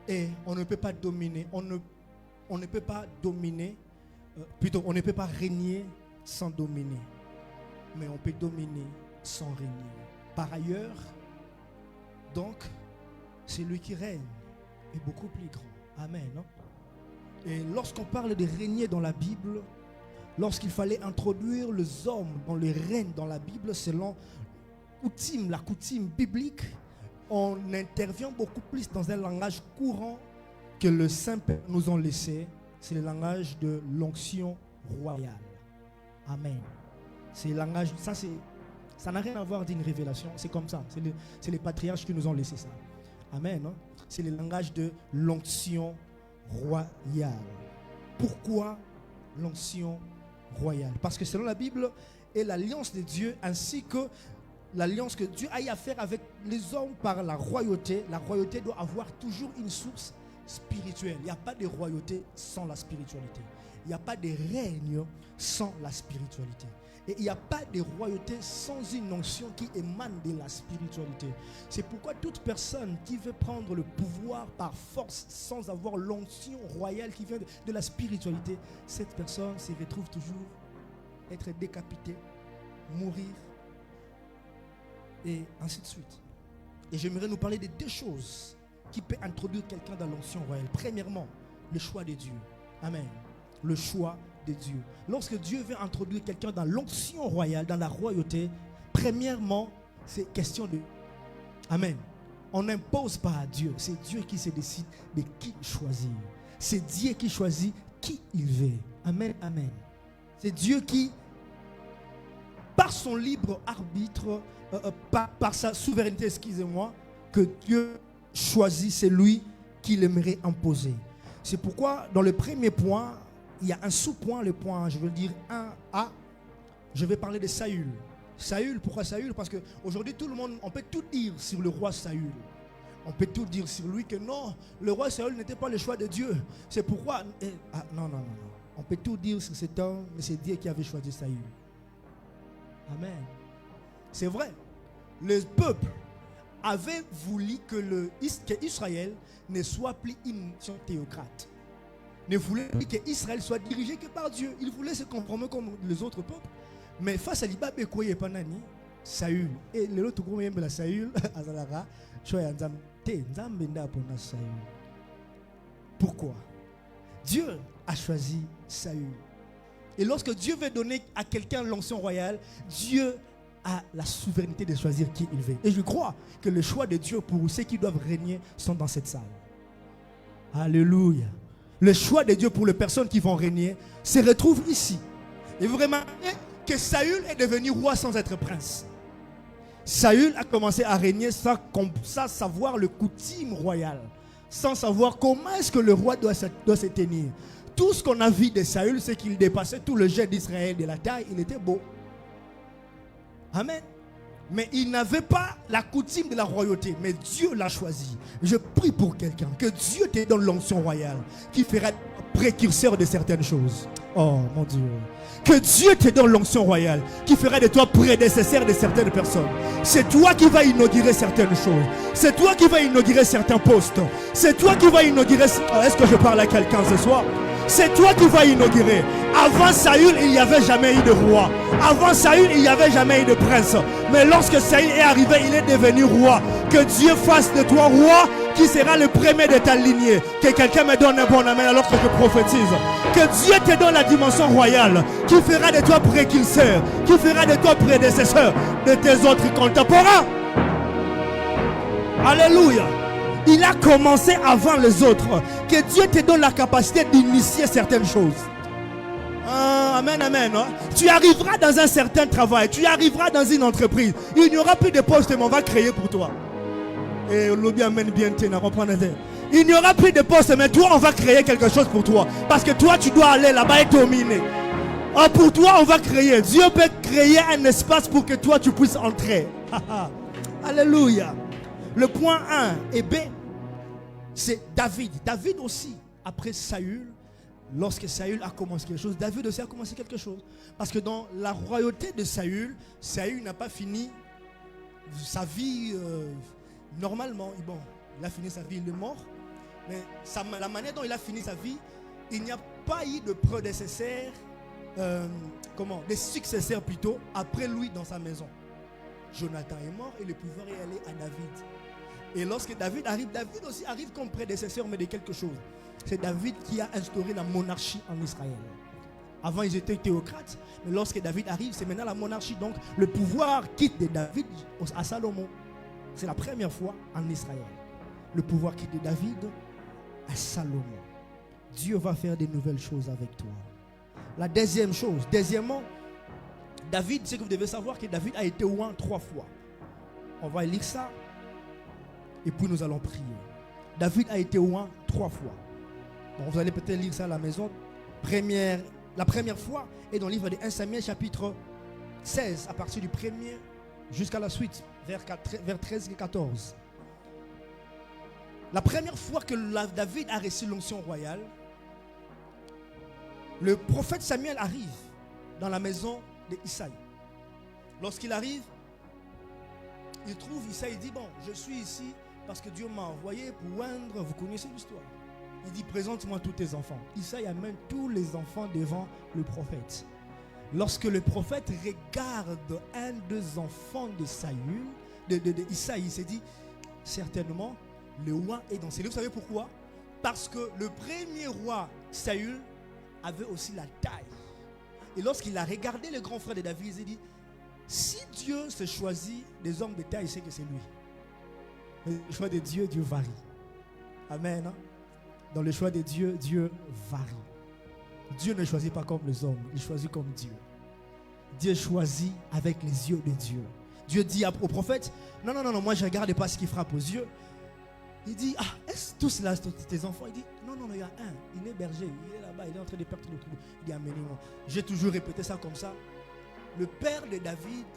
S1: Et on ne peut pas dominer, on ne peut pas dominer, plutôt on ne peut pas régner sans dominer. Mais on peut dominer sans régner. Par ailleurs, donc, celui qui règne est beaucoup plus grand. Amen. Non? Et lorsqu'on parle de régner dans la Bible, lorsqu'il fallait introduire les hommes dans le règne dans la Bible, selon la coutume biblique, on intervient beaucoup plus dans un langage courant que le Saint-Père nous a laissé. C'est le langage de l'onction royale. Amen. C'est le langage, ça n'a rien à voir d'une révélation, c'est comme ça. C'est les patriarches qui nous ont laissé ça. Amen. Hein? C'est le langage de l'onction royale. Pourquoi l'onction royale? Parce que selon la Bible et l'alliance de Dieu ainsi que l'alliance que Dieu a à faire avec les hommes par la royauté doit avoir toujours une source spirituelle. Il n'y a pas de royauté sans la spiritualité. Il n'y a pas de règne sans la spiritualité. Et il n'y a pas de royauté sans une onction qui émane de la spiritualité. C'est pourquoi toute personne qui veut prendre le pouvoir par force sans avoir l'onction royale qui vient de la spiritualité, cette personne se retrouve toujours être décapitée, mourir, et ainsi de suite. Et j'aimerais nous parler de deux choses qui peut introduire quelqu'un dans l'onction royale? Premièrement, le choix de Dieu. Amen. Le choix de Dieu. Lorsque Dieu veut introduire quelqu'un dans l'onction royale, dans la royauté, premièrement, c'est question de... Amen. On n'impose pas à Dieu. C'est Dieu qui se décide de qui choisir. C'est Dieu qui choisit qui il veut. Amen, amen. C'est Dieu qui, par son libre arbitre, par sa souveraineté, excusez-moi, que Dieu choisit celui qu'il aimerait imposer. C'est pourquoi, dans le premier point, il y a un sous-point, le point, je veux dire 1A. Je vais parler de Saül. Saül, pourquoi Saül? Parce qu'aujourd'hui, tout le monde, on peut tout dire sur le roi Saül. On peut tout dire sur lui que non, le roi Saül n'était pas le choix de Dieu. C'est pourquoi... non. On peut tout dire sur cet homme, mais c'est Dieu qui avait choisi Saül. Amen. C'est vrai. Le peuple avait voulu que Israël ne soit plus une nation théocrate. Ne voulait plus qu'Israël soit dirigé que par Dieu. Il voulait se conformer comme les autres peuples. Mais face à l'Ibabé, Saül. Et l'autre gros même la Saül, pourquoi? Dieu a choisi Saül. Et lorsque Dieu veut donner à quelqu'un l'onction royale, Dieu a la souveraineté de choisir qui il veut. Et je crois que le choix de Dieu pour ceux qui doivent régner sont dans cette salle. Alléluia. Le choix de Dieu pour les personnes qui vont régner se retrouve ici. Et vous remarquez que Saül est devenu roi sans être prince. Saül a commencé à régner sans savoir le coutume royal, sans savoir comment est-ce que le roi doit se tenir. Tout ce qu'on a vu de Saül, c'est qu'il dépassait tout le jet d'Israël de la taille. Il était beau. Amen. Mais il n'avait pas la coutume de la royauté. Mais Dieu l'a choisi. Je prie pour quelqu'un. Que Dieu te donne l'onction royale qui fera précurseur de certaines choses. Oh mon Dieu. Que Dieu te donne l'onction royale qui fera de toi prédécesseur de certaines personnes. C'est toi qui vas inaugurer certaines choses. C'est toi qui vas inaugurer certains postes. C'est toi qui vas inaugurer... Est-ce que je parle à quelqu'un ce soir? C'est toi qui vas inaugurer. Avant Saül, il n'y avait jamais eu de roi. Avant Saül, il n'y avait jamais eu de prince. Mais lorsque Saül est arrivé, il est devenu roi. Que Dieu fasse de toi roi qui sera le premier de ta lignée. Que quelqu'un me donne un bon amen alors que je prophétise. Que Dieu te donne la dimension royale qui fera de toi précurseur, qui fera de toi prédécesseur de tes autres contemporains. Alléluia. Il a commencé avant les autres. Que Dieu te donne la capacité d'initier certaines choses. Amen, amen. Tu arriveras dans un certain travail. Tu arriveras dans une entreprise. Il n'y aura plus de poste, mais on va créer pour toi. Et il n'y aura plus de poste, mais toi, on va créer quelque chose pour toi. Parce que toi, tu dois aller là-bas et dominer. Pour toi, on va créer. Dieu peut créer un espace pour que toi, tu puisses entrer. Alléluia. Le point 1 et B, c'est David. David aussi, après Saül, lorsque Saül a commencé quelque chose, David aussi a commencé quelque chose. Parce que dans la royauté de Saül, Saül n'a pas fini sa vie normalement. Bon, il a fini sa vie, il est mort. Mais la manière dont il a fini sa vie, il n'y a pas eu de prédécesseur, des successeurs plutôt, après lui dans sa maison. Jonathan est mort et le pouvoir est allé à David. Et lorsque David arrive, David aussi arrive comme prédécesseur, mais de quelque chose. C'est David qui a instauré la monarchie en Israël. Avant, ils étaient théocrates, mais lorsque David arrive, c'est maintenant la monarchie. Donc, le pouvoir quitte de David à Salomon. C'est la première fois en Israël. Le pouvoir quitte de David à Salomon. Dieu va faire de nouvelles choses avec toi. La deuxième chose, deuxièmement, David, c'est que vous devez savoir que David a été oint 3 fois. On va lire ça. Et puis nous allons prier. David a été oint 3 fois. Donc vous allez peut-être lire ça à la maison. La première fois est dans le livre de 1 Samuel chapitre 16, à partir du 1er jusqu'à la suite, vers 13 et 14. La première fois que David a reçu l'onction royale, le prophète Samuel arrive dans la maison d'Isaïe. Lorsqu'il arrive, il trouve Isaïe, il dit, bon, je suis ici parce que Dieu m'a envoyé pour oindre. Vous connaissez l'histoire. Il dit, présente-moi tous tes enfants. Isaïe amène tous les enfants devant le prophète. Lorsque le prophète regarde un des enfants de Saül, Isaïe, il s'est dit, certainement, Le roi est dans ses livres. Vous savez pourquoi? Parce que le premier roi, Saül, avait aussi la taille. Et lorsqu'il a regardé le grand frère de David, il s'est dit, si Dieu se choisit des hommes de taille, c'est que c'est lui. Mais le choix de Dieu, Dieu varie. Amen. Hein? Dans le choix de Dieu, Dieu varie. Dieu ne choisit pas comme les hommes, il choisit comme Dieu. Dieu choisit avec les yeux de Dieu. Dieu dit au prophète, non, moi je ne regarde pas ce qui frappe aux yeux. Il dit, est-ce tous là, tes enfants? Il dit, non, il y a un, il est berger, il est là-bas, il est en train de perdre le troupeau. Il dit, amenez-moi. J'ai toujours répété ça comme ça. Le père de David,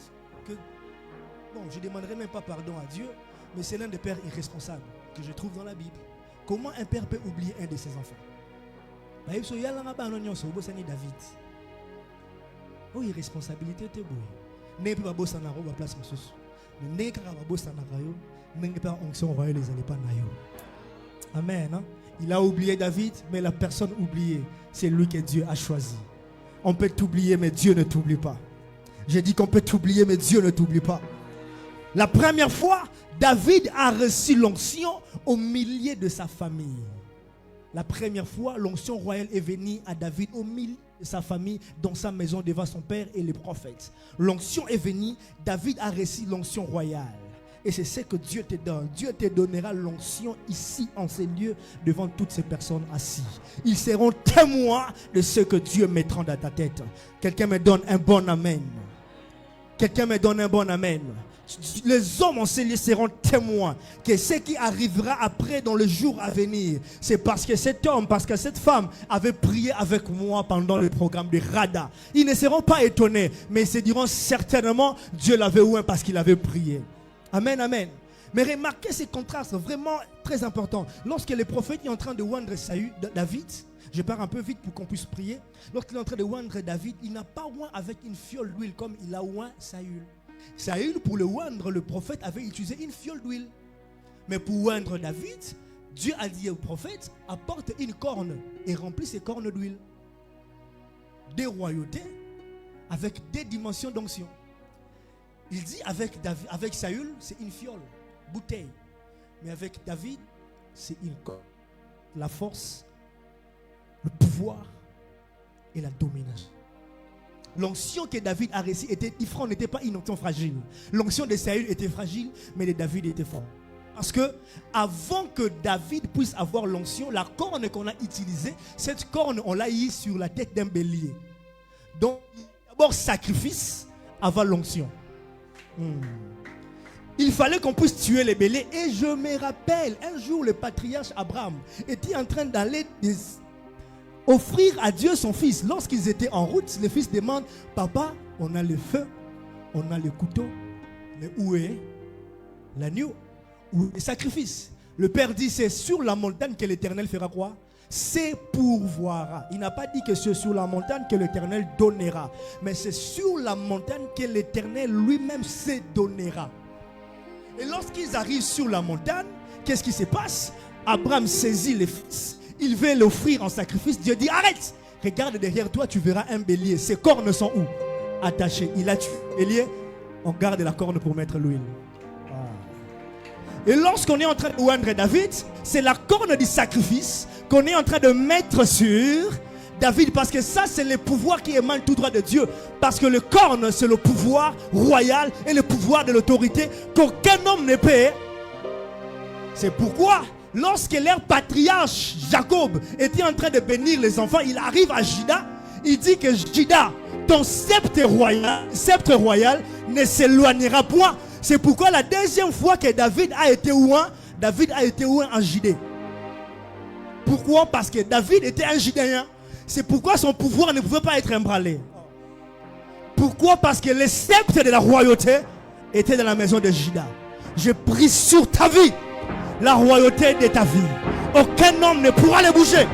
S1: je ne demanderai même pas pardon à Dieu, mais c'est l'un des pères irresponsables que je trouve dans la Bible. Comment un père peut oublier un de ses enfants? David. Oh, irresponsabilité, t'es beau. N'est pas beau, ça n'a pas place, monsieur. N'est pas beau, ça n'a pas onction royale, les allez pas naïo. Amen. Hein? Il a oublié David, mais la personne oubliée, c'est lui que Dieu a choisi. On peut t'oublier, mais Dieu ne t'oublie pas. J'ai dit qu'on peut t'oublier, mais Dieu ne t'oublie pas. La première fois, David a reçu l'onction au milieu de sa famille. La première fois, l'onction royale est venue à David au milieu de sa famille, dans sa maison devant son père et les prophètes. L'onction est venue, David a reçu l'onction royale. Et c'est ce que Dieu te donne. Dieu te donnera l'onction ici, en ces lieux, devant toutes ces personnes assises. Ils seront témoins de ce que Dieu mettra dans ta tête. Quelqu'un me donne un bon amen. Quelqu'un me donne un bon amen. Les hommes en ces lieux seront témoins que ce qui arrivera après dans le jour à venir, c'est parce que cet homme, parce que cette femme avait prié avec moi pendant le programme de Rada. Ils ne seront pas étonnés, mais ils se diront certainement Dieu l'avait oint parce qu'il avait prié. Amen, amen. Mais remarquez ces contrastes vraiment très importants. Lorsque le prophète est en train de oindre David, je pars un peu vite pour qu'on puisse prier. Lorsqu'il est en train de oindre David, il n'a pas oint avec une fiole d'huile comme il a oint Saül. Saül, pour le oindre, le prophète avait utilisé une fiole d'huile. Mais pour oindre David, Dieu a dit au prophète, apporte une corne et remplis ces cornes d'huile. Des royautés avec des dimensions d'onction. Il dit avec Saül, c'est une fiole, bouteille. Mais avec David, c'est une corne. La force, le pouvoir et la domination. L'onction que David a reçue était différente, n'était pas une onction fragile. L'onction de Saül était fragile, mais de David était fort. Parce que avant que David puisse avoir l'onction, la corne qu'on a utilisée, cette corne, on l'a eu sur la tête d'un bélier. Donc, d'abord sacrifice avant l'onction. Il fallait qu'on puisse tuer les béliers. Et je me rappelle, un jour, le patriarche Abraham était en train d'aller offrir à Dieu son fils. Lorsqu'ils étaient en route, le fils demande, papa, on a le feu, on a le couteau, mais où est l'agneau? Où est le sacrifice? Le père dit, c'est sur la montagne que l'Éternel fera quoi? C'est pourvoira. Il n'a pas dit que c'est sur la montagne que l'Éternel donnera, mais c'est sur la montagne que l'Éternel lui-même se donnera. Et lorsqu'ils arrivent sur la montagne, qu'est-ce qui se passe? Abraham saisit le fils. Il veut l'offrir en sacrifice. Dieu dit, arrête, regarde derrière toi, tu verras un bélier. Ses cornes sont où? Attachées. Il a tué le bélier. On garde la corne pour mettre l'huile. Et lorsqu'on est en train de oindre David, c'est la corne du sacrifice qu'on est en train de mettre sur David. Parce que ça, c'est le pouvoir qui émane tout droit de Dieu. Parce que le corne, c'est le pouvoir royal et le pouvoir de l'autorité qu'aucun homme ne peut. C'est pourquoi lorsque leur patriarche Jacob était en train de bénir les enfants, il arrive à Juda. Il dit que Juda, ton sceptre royal ne s'éloignera point. C'est pourquoi la deuxième fois que David a été oint en Judée. Pourquoi? Parce que David était un Judéen. C'est pourquoi son pouvoir ne pouvait pas être ébranlé. Pourquoi? Parce que le sceptre de la royauté était dans la maison de Juda. Je prie sur ta vie la royauté de ta vie. Aucun homme ne pourra le bouger.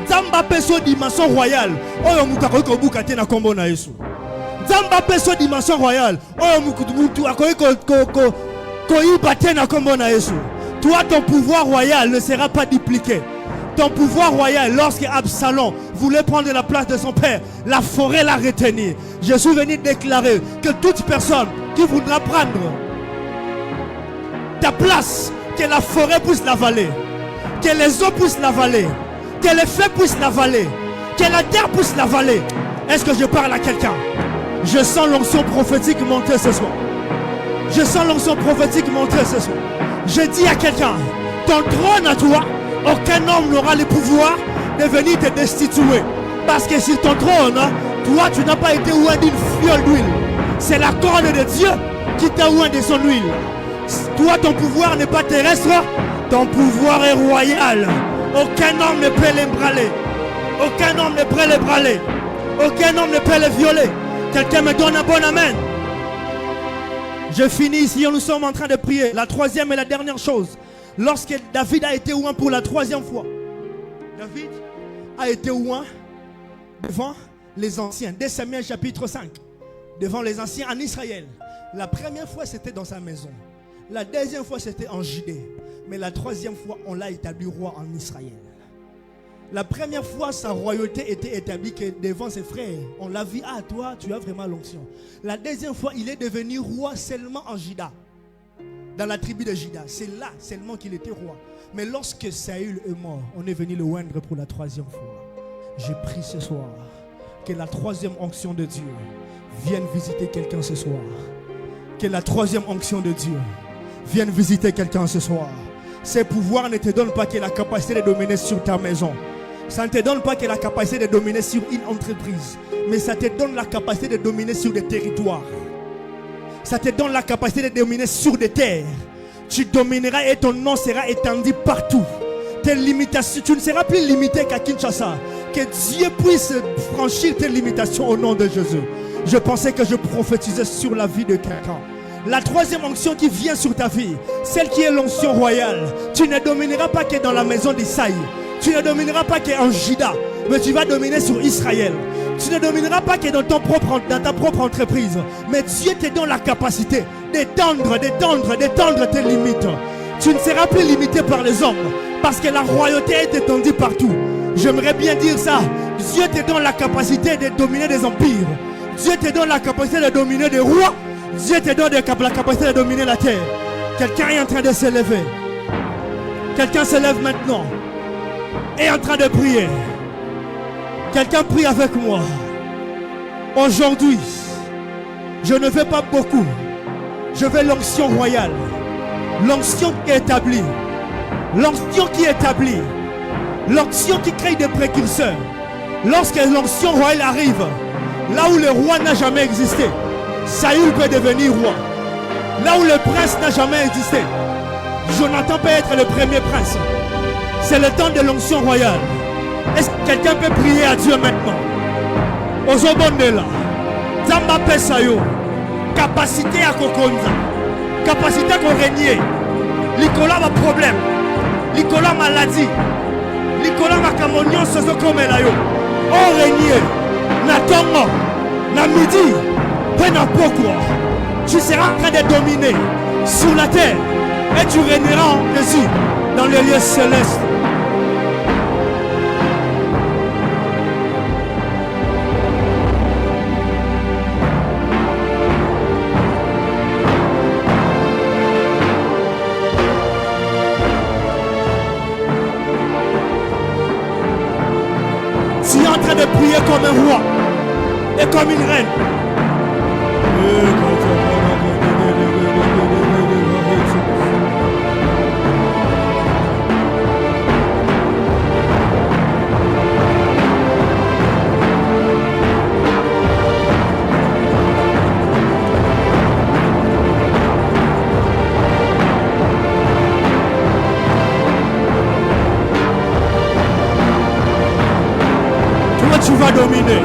S1: Zamba peso dimension royale. Oyo mutako ko bukate na kombo na Yesu. Zamba peso dimension royale. Oyo mutu akoyi ko ibate na kombo na Yesu. Toi, ton pouvoir royal ne sera pas dupliqué. Ton pouvoir royal, lorsque Absalom voulait prendre la place de son père, la forêt l'a retenu. Je suis venu déclarer que toute personne qui voudra prendre ta place, Que la forêt puisse l'avaler. Que les eaux puissent l'avaler. Que les feux puissent l'avaler. Que la terre puisse l'avaler. Est-ce que je parle à quelqu'un? Je sens l'onction prophétique monter ce soir. Je sens l'onction prophétique monter ce soir. Je dis à quelqu'un, ton trône à toi, aucun homme n'aura le pouvoir de venir te destituer. Parce que sur ton trône, toi tu n'as pas été oint d'une fiole d'huile. C'est la corne de Dieu qui t'a oint de son huile. Toi ton pouvoir n'est pas terrestre, ton pouvoir est royal. Aucun homme ne peut l'ébranler. Aucun homme ne peut l'ébranler. Aucun homme ne peut le violer. Quelqu'un me donne un bon amen. Je finis ici, nous sommes en train de prier. La troisième et la dernière chose. Lorsque David a été oint pour la troisième fois, David a été oint devant les anciens. Dès Samuel chapitre 5. Devant les anciens en Israël. La première fois c'était dans sa maison. La deuxième fois c'était en Judée. Mais la troisième fois on l'a établi roi en Israël. La première fois, sa royauté était établie que devant ses frères. On l'a vu, ah toi, tu as vraiment l'onction. La deuxième fois, il est devenu roi seulement en Juda. Dans la tribu de Juda. C'est là seulement qu'il était roi. Mais lorsque Saül est mort, on est venu le oindre pour la troisième fois. Je prie ce soir que la troisième onction de Dieu vienne visiter quelqu'un ce soir. Que la troisième onction de Dieu vienne visiter quelqu'un ce soir. Ces pouvoirs ne te donnent pas que la capacité de dominer sur ta maison. Ça ne te donne pas que la capacité de dominer sur une entreprise, mais ça te donne la capacité de dominer sur des territoires. Ça te donne la capacité de dominer sur des terres. Tu domineras et ton nom sera étendu partout. Tes limitations, tu ne seras plus limité qu'à Kinshasa. Que Dieu puisse franchir tes limitations au nom de Jésus. Je pensais que je prophétisais sur la vie de quelqu'un. La troisième onction qui vient sur ta vie, celle qui est l'onction royale. Tu ne domineras pas que dans la maison d'Isaïe. Tu ne domineras pas qu'en Juda, mais tu vas dominer sur Israël. Tu ne domineras pas que dans ta propre entreprise, mais Dieu te donne la capacité d'étendre tes limites. Tu ne seras plus limité par les hommes, parce que la royauté est étendue partout. J'aimerais bien dire ça. Dieu te donne la capacité de dominer des empires. Dieu te donne la capacité de dominer des rois. Dieu te donne la capacité de dominer la terre. Quelqu'un est en train de se lever. Quelqu'un se lève maintenant. Est en train de prier. Quelqu'un prie avec moi. Aujourd'hui, je ne veux pas beaucoup. Je veux l'onction royale. L'onction qui est établie. L'onction qui est établie. L'onction qui crée des précurseurs. Lorsque l'onction royale arrive, là où le roi n'a jamais existé, Saül peut devenir roi. Là où le prince n'a jamais existé, Jonathan peut être le premier prince. C'est le temps de l'onction royale. Est-ce que quelqu'un peut prier à Dieu maintenant? Ozobondela, Zamba Pesayo, capacité à Kokonza, capacité à régner. Nicolas a problème, Nicolas maladie, Nicolas Makamonion Sozo Komelayo. Oh régner, Natongo, Namidi, Penapokwa. Tu seras en train de dominer sur la terre et tu régneras dessus dans les lieux célestes. Tu es en train de prier comme un roi et comme une reine. Tu vas dominer.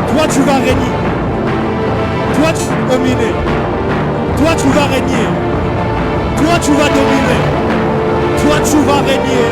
S1: Toi tu vas régner. Toi tu vas dominer. Toi tu vas régner. Toi tu vas dominer. Toi tu vas régner.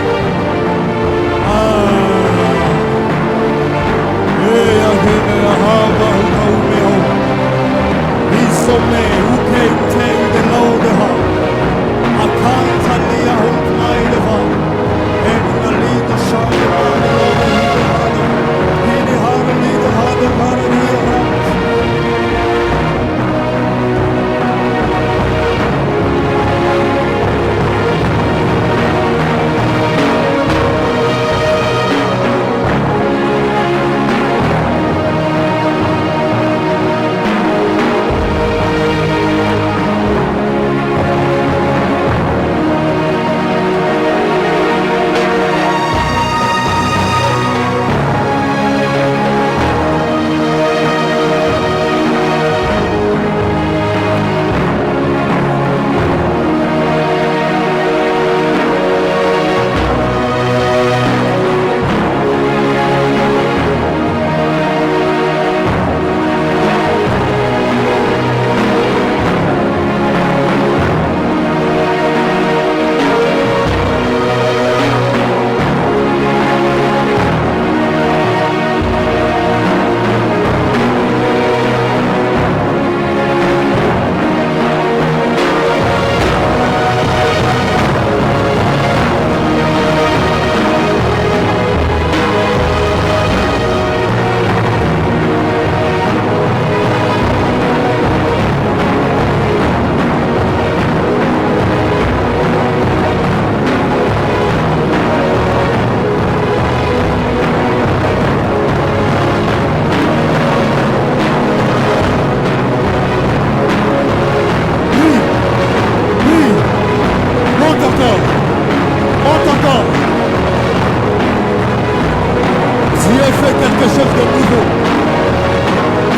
S3: nouveau.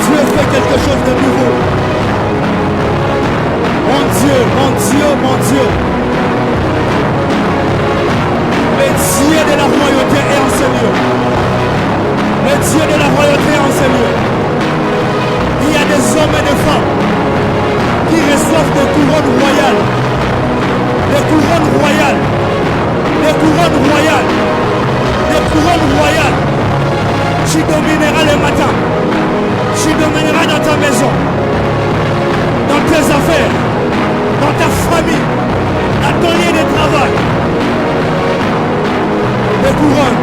S3: Dieu fait quelque chose de nouveau. Mon Dieu, mon Dieu, mon Dieu. Le Dieu de la royauté est en ce lieu. Le Dieu de la royauté est en ce lieu. Il y a des hommes et des femmes qui reçoivent des couronnes royales. Des couronnes royales. Des couronnes royales. Des couronnes royales. Tu domineras le matin. Tu domineras dans ta maison. Dans tes affaires. Dans ta famille. Dans ton lieu de travail. Des couronnes.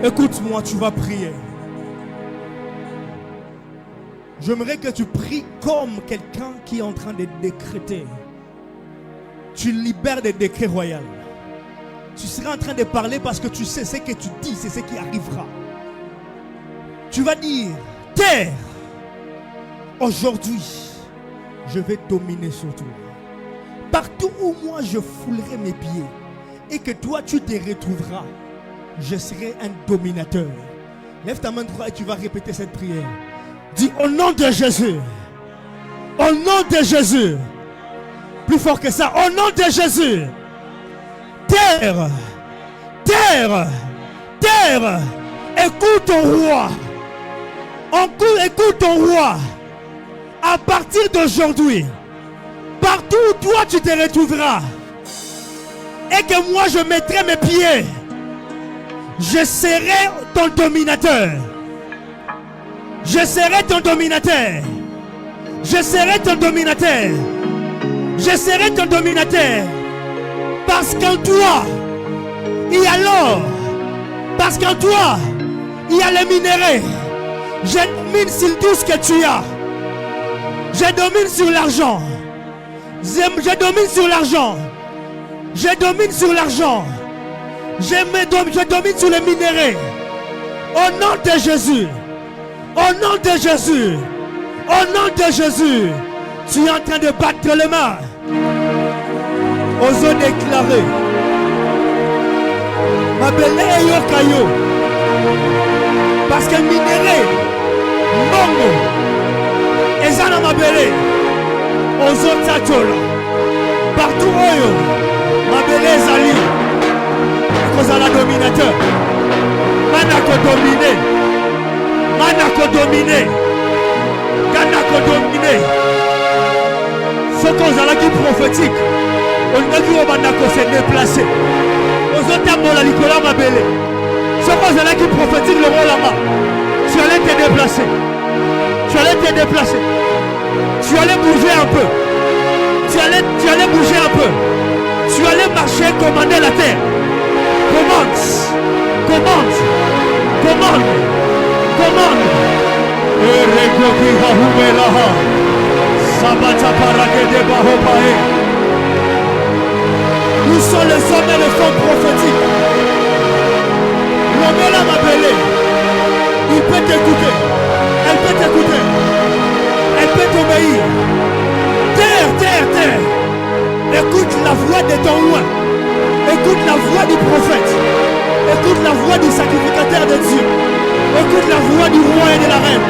S3: Écoute-moi, tu vas prier. J'aimerais que tu pries comme quelqu'un qui est en train de décréter. Tu libères des décrets royaux. Tu seras en train de parler parce que tu sais ce que tu dis, c'est ce qui arrivera. Tu vas dire, terre, aujourd'hui, je vais dominer sur toi. Partout où moi je foulerai mes pieds et que toi tu te retrouveras, je serai un dominateur. Lève ta main droite et tu vas répéter cette prière. Dis au nom de Jésus. Au nom de Jésus. Plus fort que ça. Au nom de Jésus. Terre. Terre. Terre. Écoute ton roi. Écoute ton roi. À partir d'aujourd'hui, partout où toi tu te retrouveras et que moi je mettrai mes pieds, je serai ton dominateur. Je serai ton dominateur. Je serai ton dominateur. Je serai ton dominateur. Parce qu'en toi, il y a l'or. Parce qu'en toi, il y a les minéraux. Je domine sur tout ce que tu as. Je domine sur l'argent. Je domine sur l'argent. Je domine sur l'argent. Je domine sur les minéraux. Au nom de Jésus. Au nom de Jésus. Au nom de Jésus. Tu es en train de battre les mains. Osons déclarer. Ma belle est yokayo. Parce que minéraux, mongo, et ça n'a ma belle. Osons tatola. Partout où ma belle est ali. Cause à la dominateur. Manako dominé. Manako dominé. Kanako dominé. Ce qu'on a là qui prophétique. On a dit au Manako s'est déplacé. Aux autres tables la Nicolas m'a belé. Ce qu'on a là qui prophétique le rôle là-bas. Tu allais te déplacer. Tu allais te déplacer. Tu allais bouger un peu. Tu allais bouger un peu. Tu allais marcher, commander la terre. Commence, commande, commande, commande. Nous sommes les hommes et les femmes prophétiques. L'homme là m'a appelé. Il peut t'écouter. Elle peut t'écouter. Elle peut t'obéir. Terre, terre, terre. Écoute la voix de ton roi. Écoute la voix du prophète. Écoute la voix du sacrificateur de Dieu. Écoute la voix du roi et de la reine.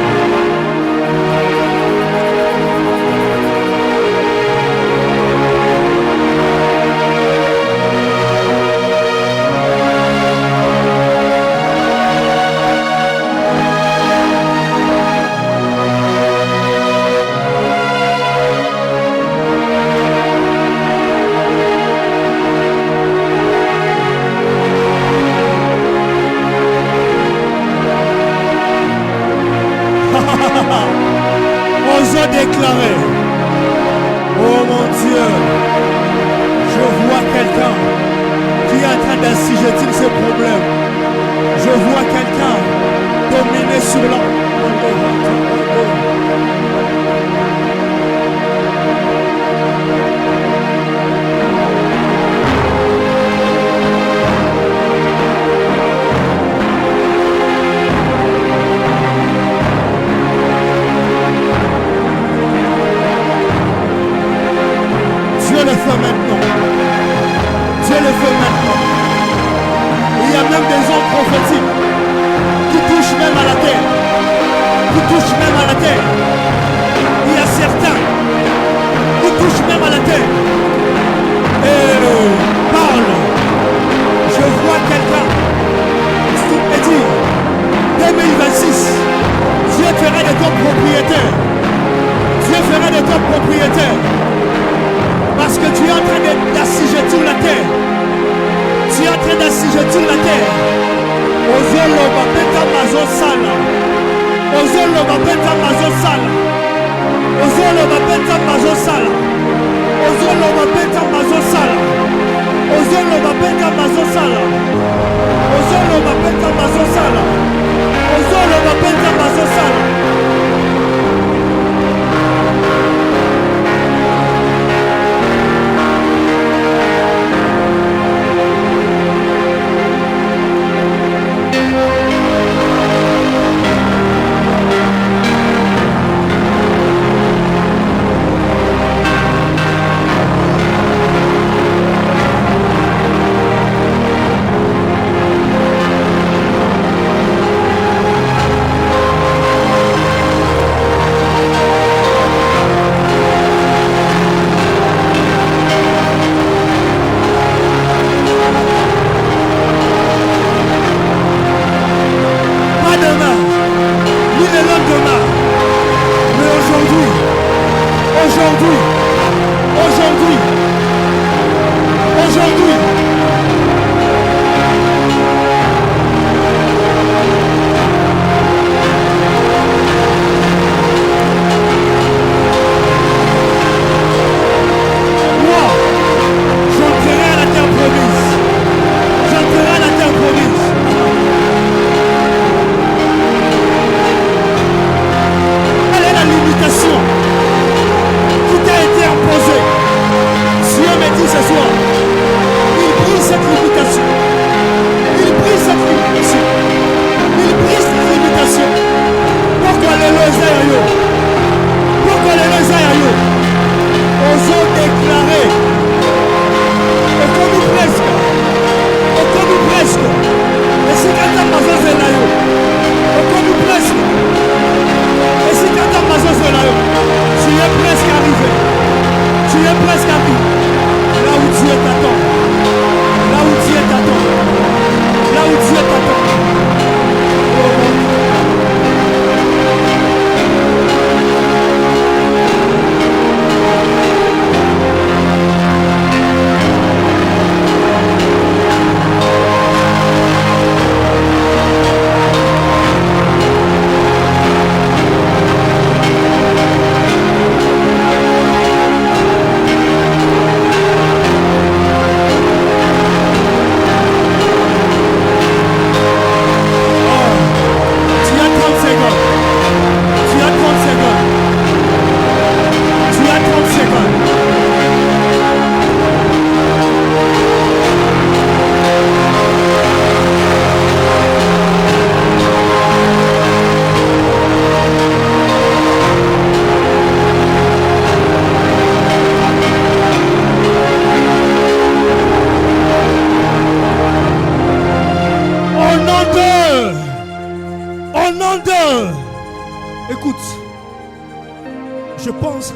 S3: Osons déclarer, oh mon Dieu, je vois quelqu'un qui est en train d'assujettir ce problème. Je vois quelqu'un dominer sur l'homme. qui touchent même à la terre. Il y a certains qui touchent même à la terre. Et parle. Je vois quelqu'un et dit 2026, Dieu fera de toi propriétaire. Dieu fera de toi propriétaire. Parce que tu es en train d'assiger toute la terre. Tu es en train d'assiger toute la terre. Ozolo bapeta mazo sala. Ozolo bapeta mazo sala. Ozolo bapeta mazo sala. Ozolo bapeta mazo sala. Ozolo bapeta mazo sala. Ozolo bapeta mazo sala. Ozolo bapeta mazo sala.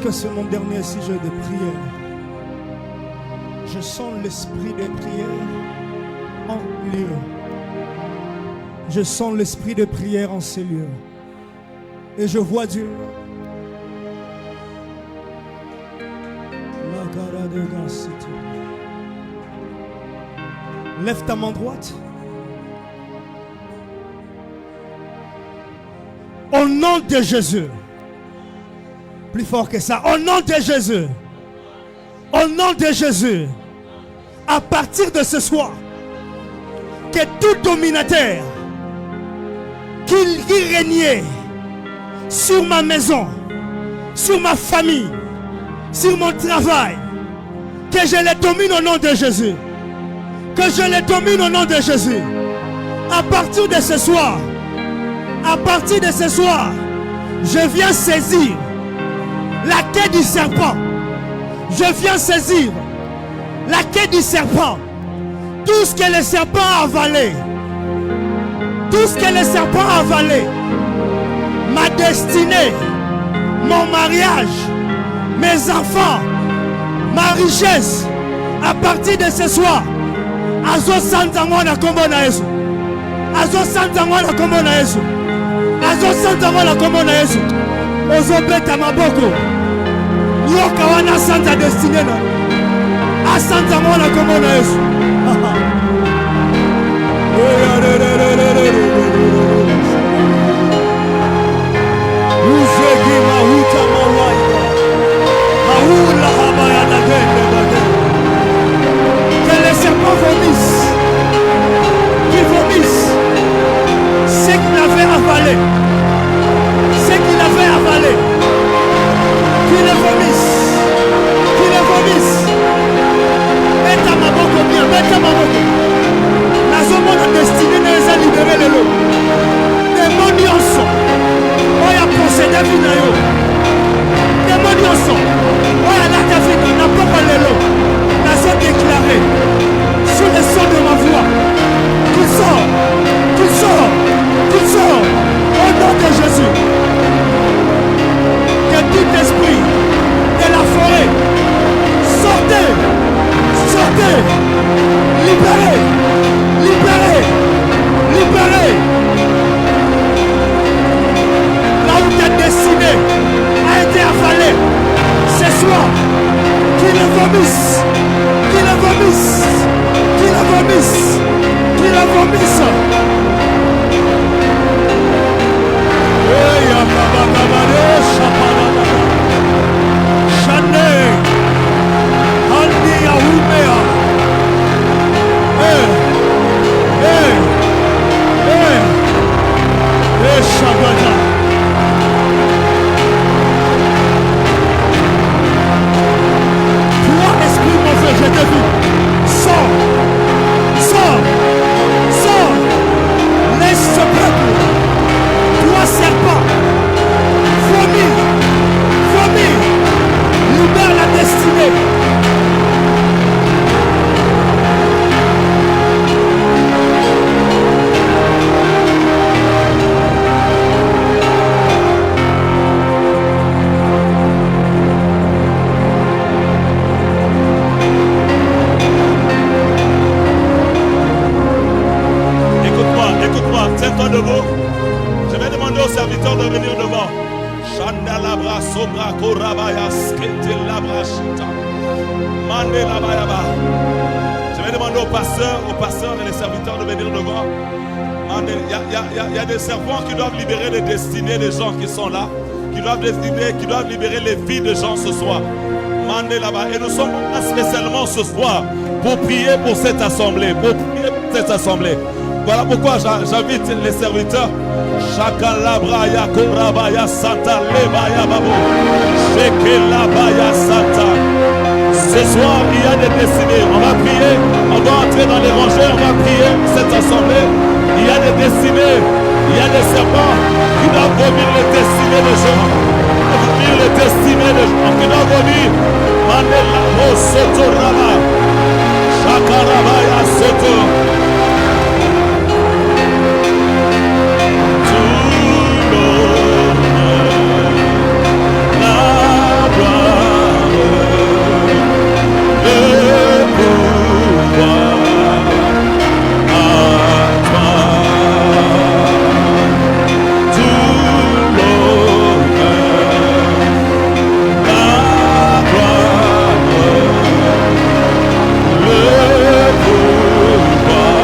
S3: Que c'est mon dernier sujet de prière. Je sens l'esprit des prières en lieu. Je sens l'esprit de prière en ces lieux. Et je vois Dieu. Lève ta main droite. Au nom de Jésus. Plus fort que ça. Au nom de Jésus. Au nom de Jésus. À partir de ce soir, que tout dominateur qui régnait sur ma maison, sur ma famille, sur mon travail, que je les domine au nom de Jésus. Que je les domine au nom de Jésus. À partir de ce soir, je viens saisir la queue du serpent. Je viens saisir la queue du serpent. Tout ce que le serpent a avalé. Tout ce que le serpent a avalé. ma destinée, mon mariage, mes enfants, ma richesse, à partir de ce soir, Azo Santa Mwana Komona Yesu. Azo Santa Mwana Komona Yesu. Azo Santa Mwana Komona Yesu. Ozo beta maboko. Nyoka wana Santa destinée na. A Santa Mwana Komona Yesu. Uzegi mahuta mawaida. Mahula habaya na gende bagende. Que les serpents vomissent, qu'ils vomissent ce qu'il avait avalé, ce qu'il avait avalé, qu'ils le vomissent, qu'ils le vomissent. Mets ta maboko bien, mets ta maboko. La zone de destinée les a libérés de l'eau. Démonios, on a procédé à Vinayo. Démonios, on a la café, n'a pas de l'eau. La zone déclarée sur le son de ma voix. Qu'il sort, qu'il sort, qu'il sort. Au nom de Jésus. Que tout esprit de la forêt sortez, sortez, libérez, libérez, libérez. Là où ta destinée a été avalée ce soir, qu'il le vomisse, qu'il le vomisse, qu'il le vomisse, qu'il le vomisse. Hey, Shane, Handi Yahumea. Hey, hey, hey, hey, Shabata. Je t'ai vu. Sors. Sors. Sors. Laisse ce peuple. Toi, serpent. Vomis. Vomis. Libère la destinée. Tiens-toi debout. Je vais demander aux serviteurs de venir devant. Shanda labra sobra korabaya skete labra shita. Mande labayaba. Je vais demander aux pasteurs et les serviteurs de venir devant. Il y a des servants qui doivent libérer les destinées des gens qui sont là, qui doivent libérer les vies des gens ce soir. Mande là-bas. Et nous sommes là spécialement ce soir pour prier pour cette assemblée, Voilà pourquoi j'invite les serviteurs. Shakalabra ya korabaya santa lebaya babu. Shekelabaya santa. Ce soir, il y a des destinées. On va prier. On va entrer dans les rangées. On va prier cette assemblée. Il y a des destinées. Il y a des serpents qui doivent vomir les destinées des gens. Vomir les destinées des gens. Qui doivent vomir. Mandela o soto rama. Shakalabaya soto.
S4: Le pouvoir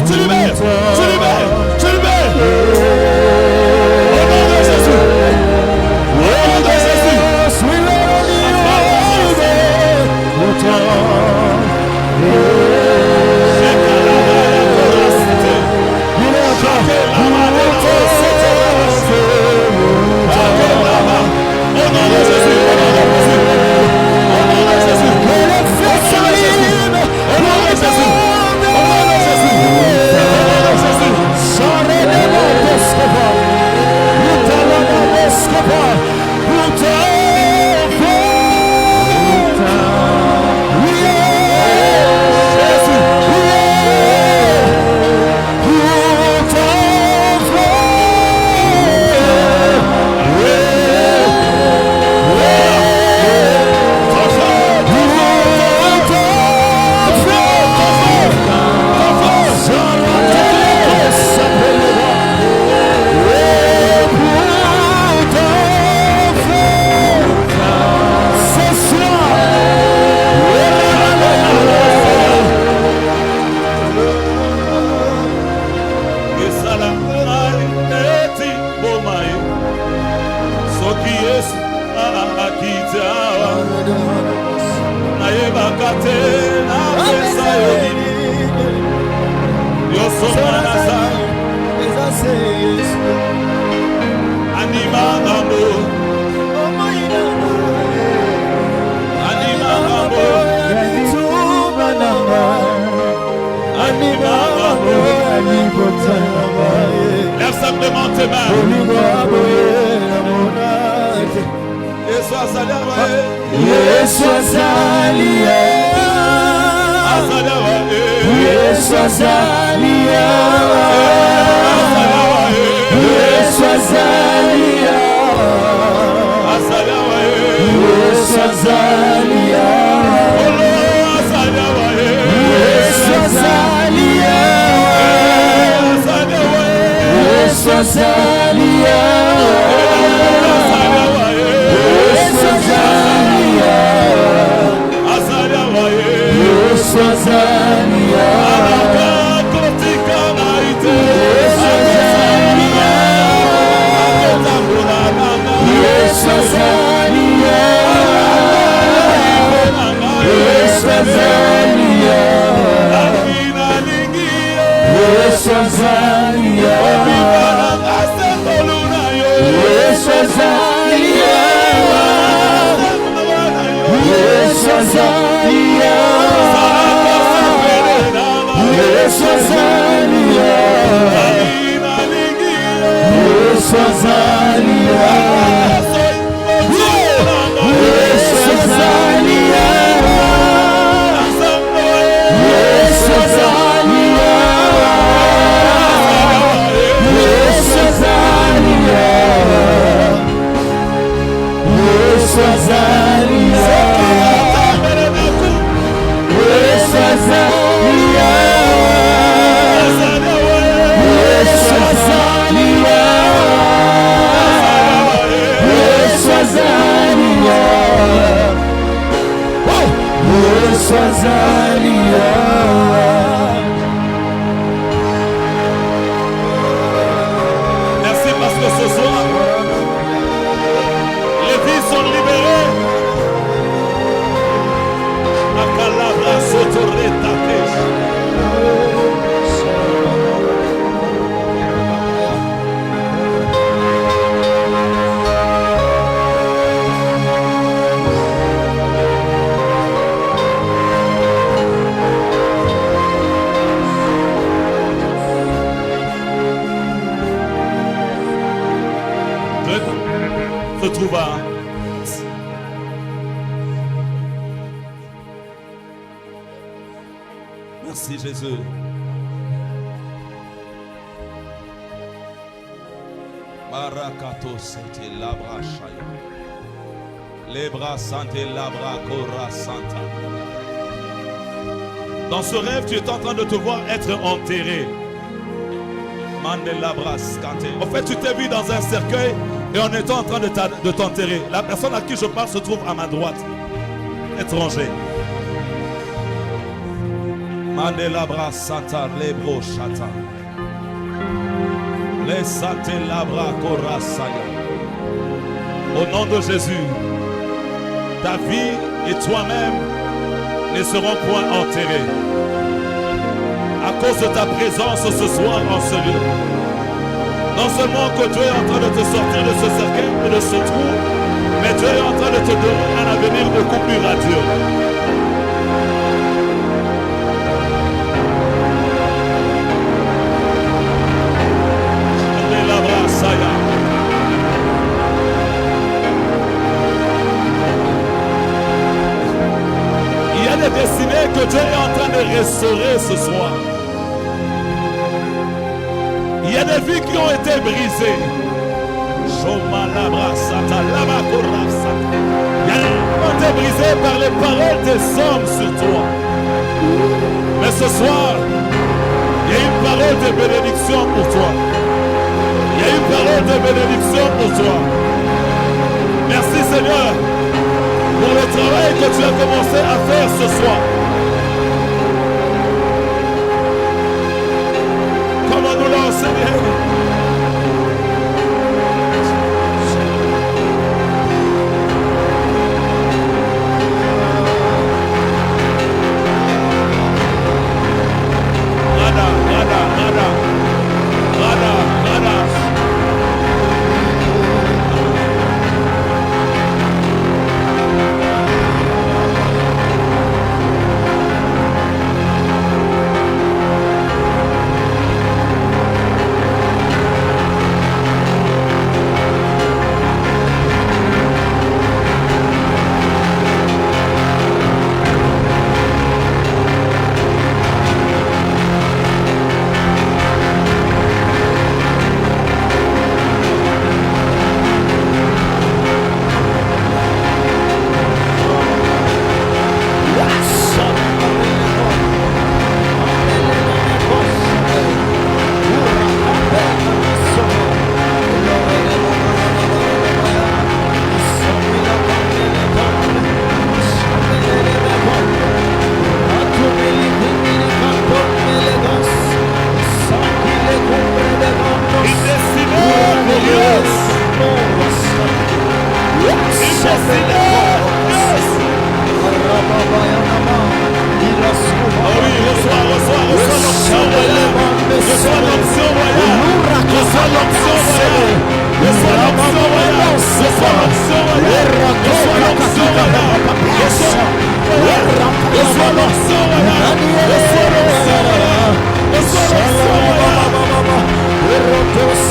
S3: Tu libères. Tu libères. Tu libères. Au nom de Jésus. Au nom de Jésus. Lève simplement tes mains. Merci parce que ce soir, les vies sont libérées. Akalabra sotoreta se trouve à merci Jésus. Marakato sente labra shaya. Lebra sante labra kora santa. Dans ce rêve, tu es en train de te voir être enterré. Mandela bras canté. En fait, tu t'es vu dans un cercueil et on est en train de t'enterrer. La personne à qui je parle se trouve à ma droite. Étranger.
S4: Mandelabra Sata Lebro Shata. Les Sate Labra Korasaya. Au nom de Jésus, ta vie et toi-même ne seront point enterrés. À cause de ta présence ce soir en ce lieu. Non seulement que Dieu est en train de te sortir de ce cercueil et de ce trou, mais Dieu est en train de te donner un avenir beaucoup plus radieux. Il y a des destinées que Dieu est en train de restaurer ce soir. Il y a des vies qui ont été brisées. Il y a des vies qui ont été brisées par les paroles des hommes sur toi. Mais ce soir, il y a une parole de bénédiction pour toi. Il y a une parole de bénédiction pour toi. Merci Seigneur pour le travail que tu as commencé à faire ce soir. Comment nous l'enseigner?
S5: Reçois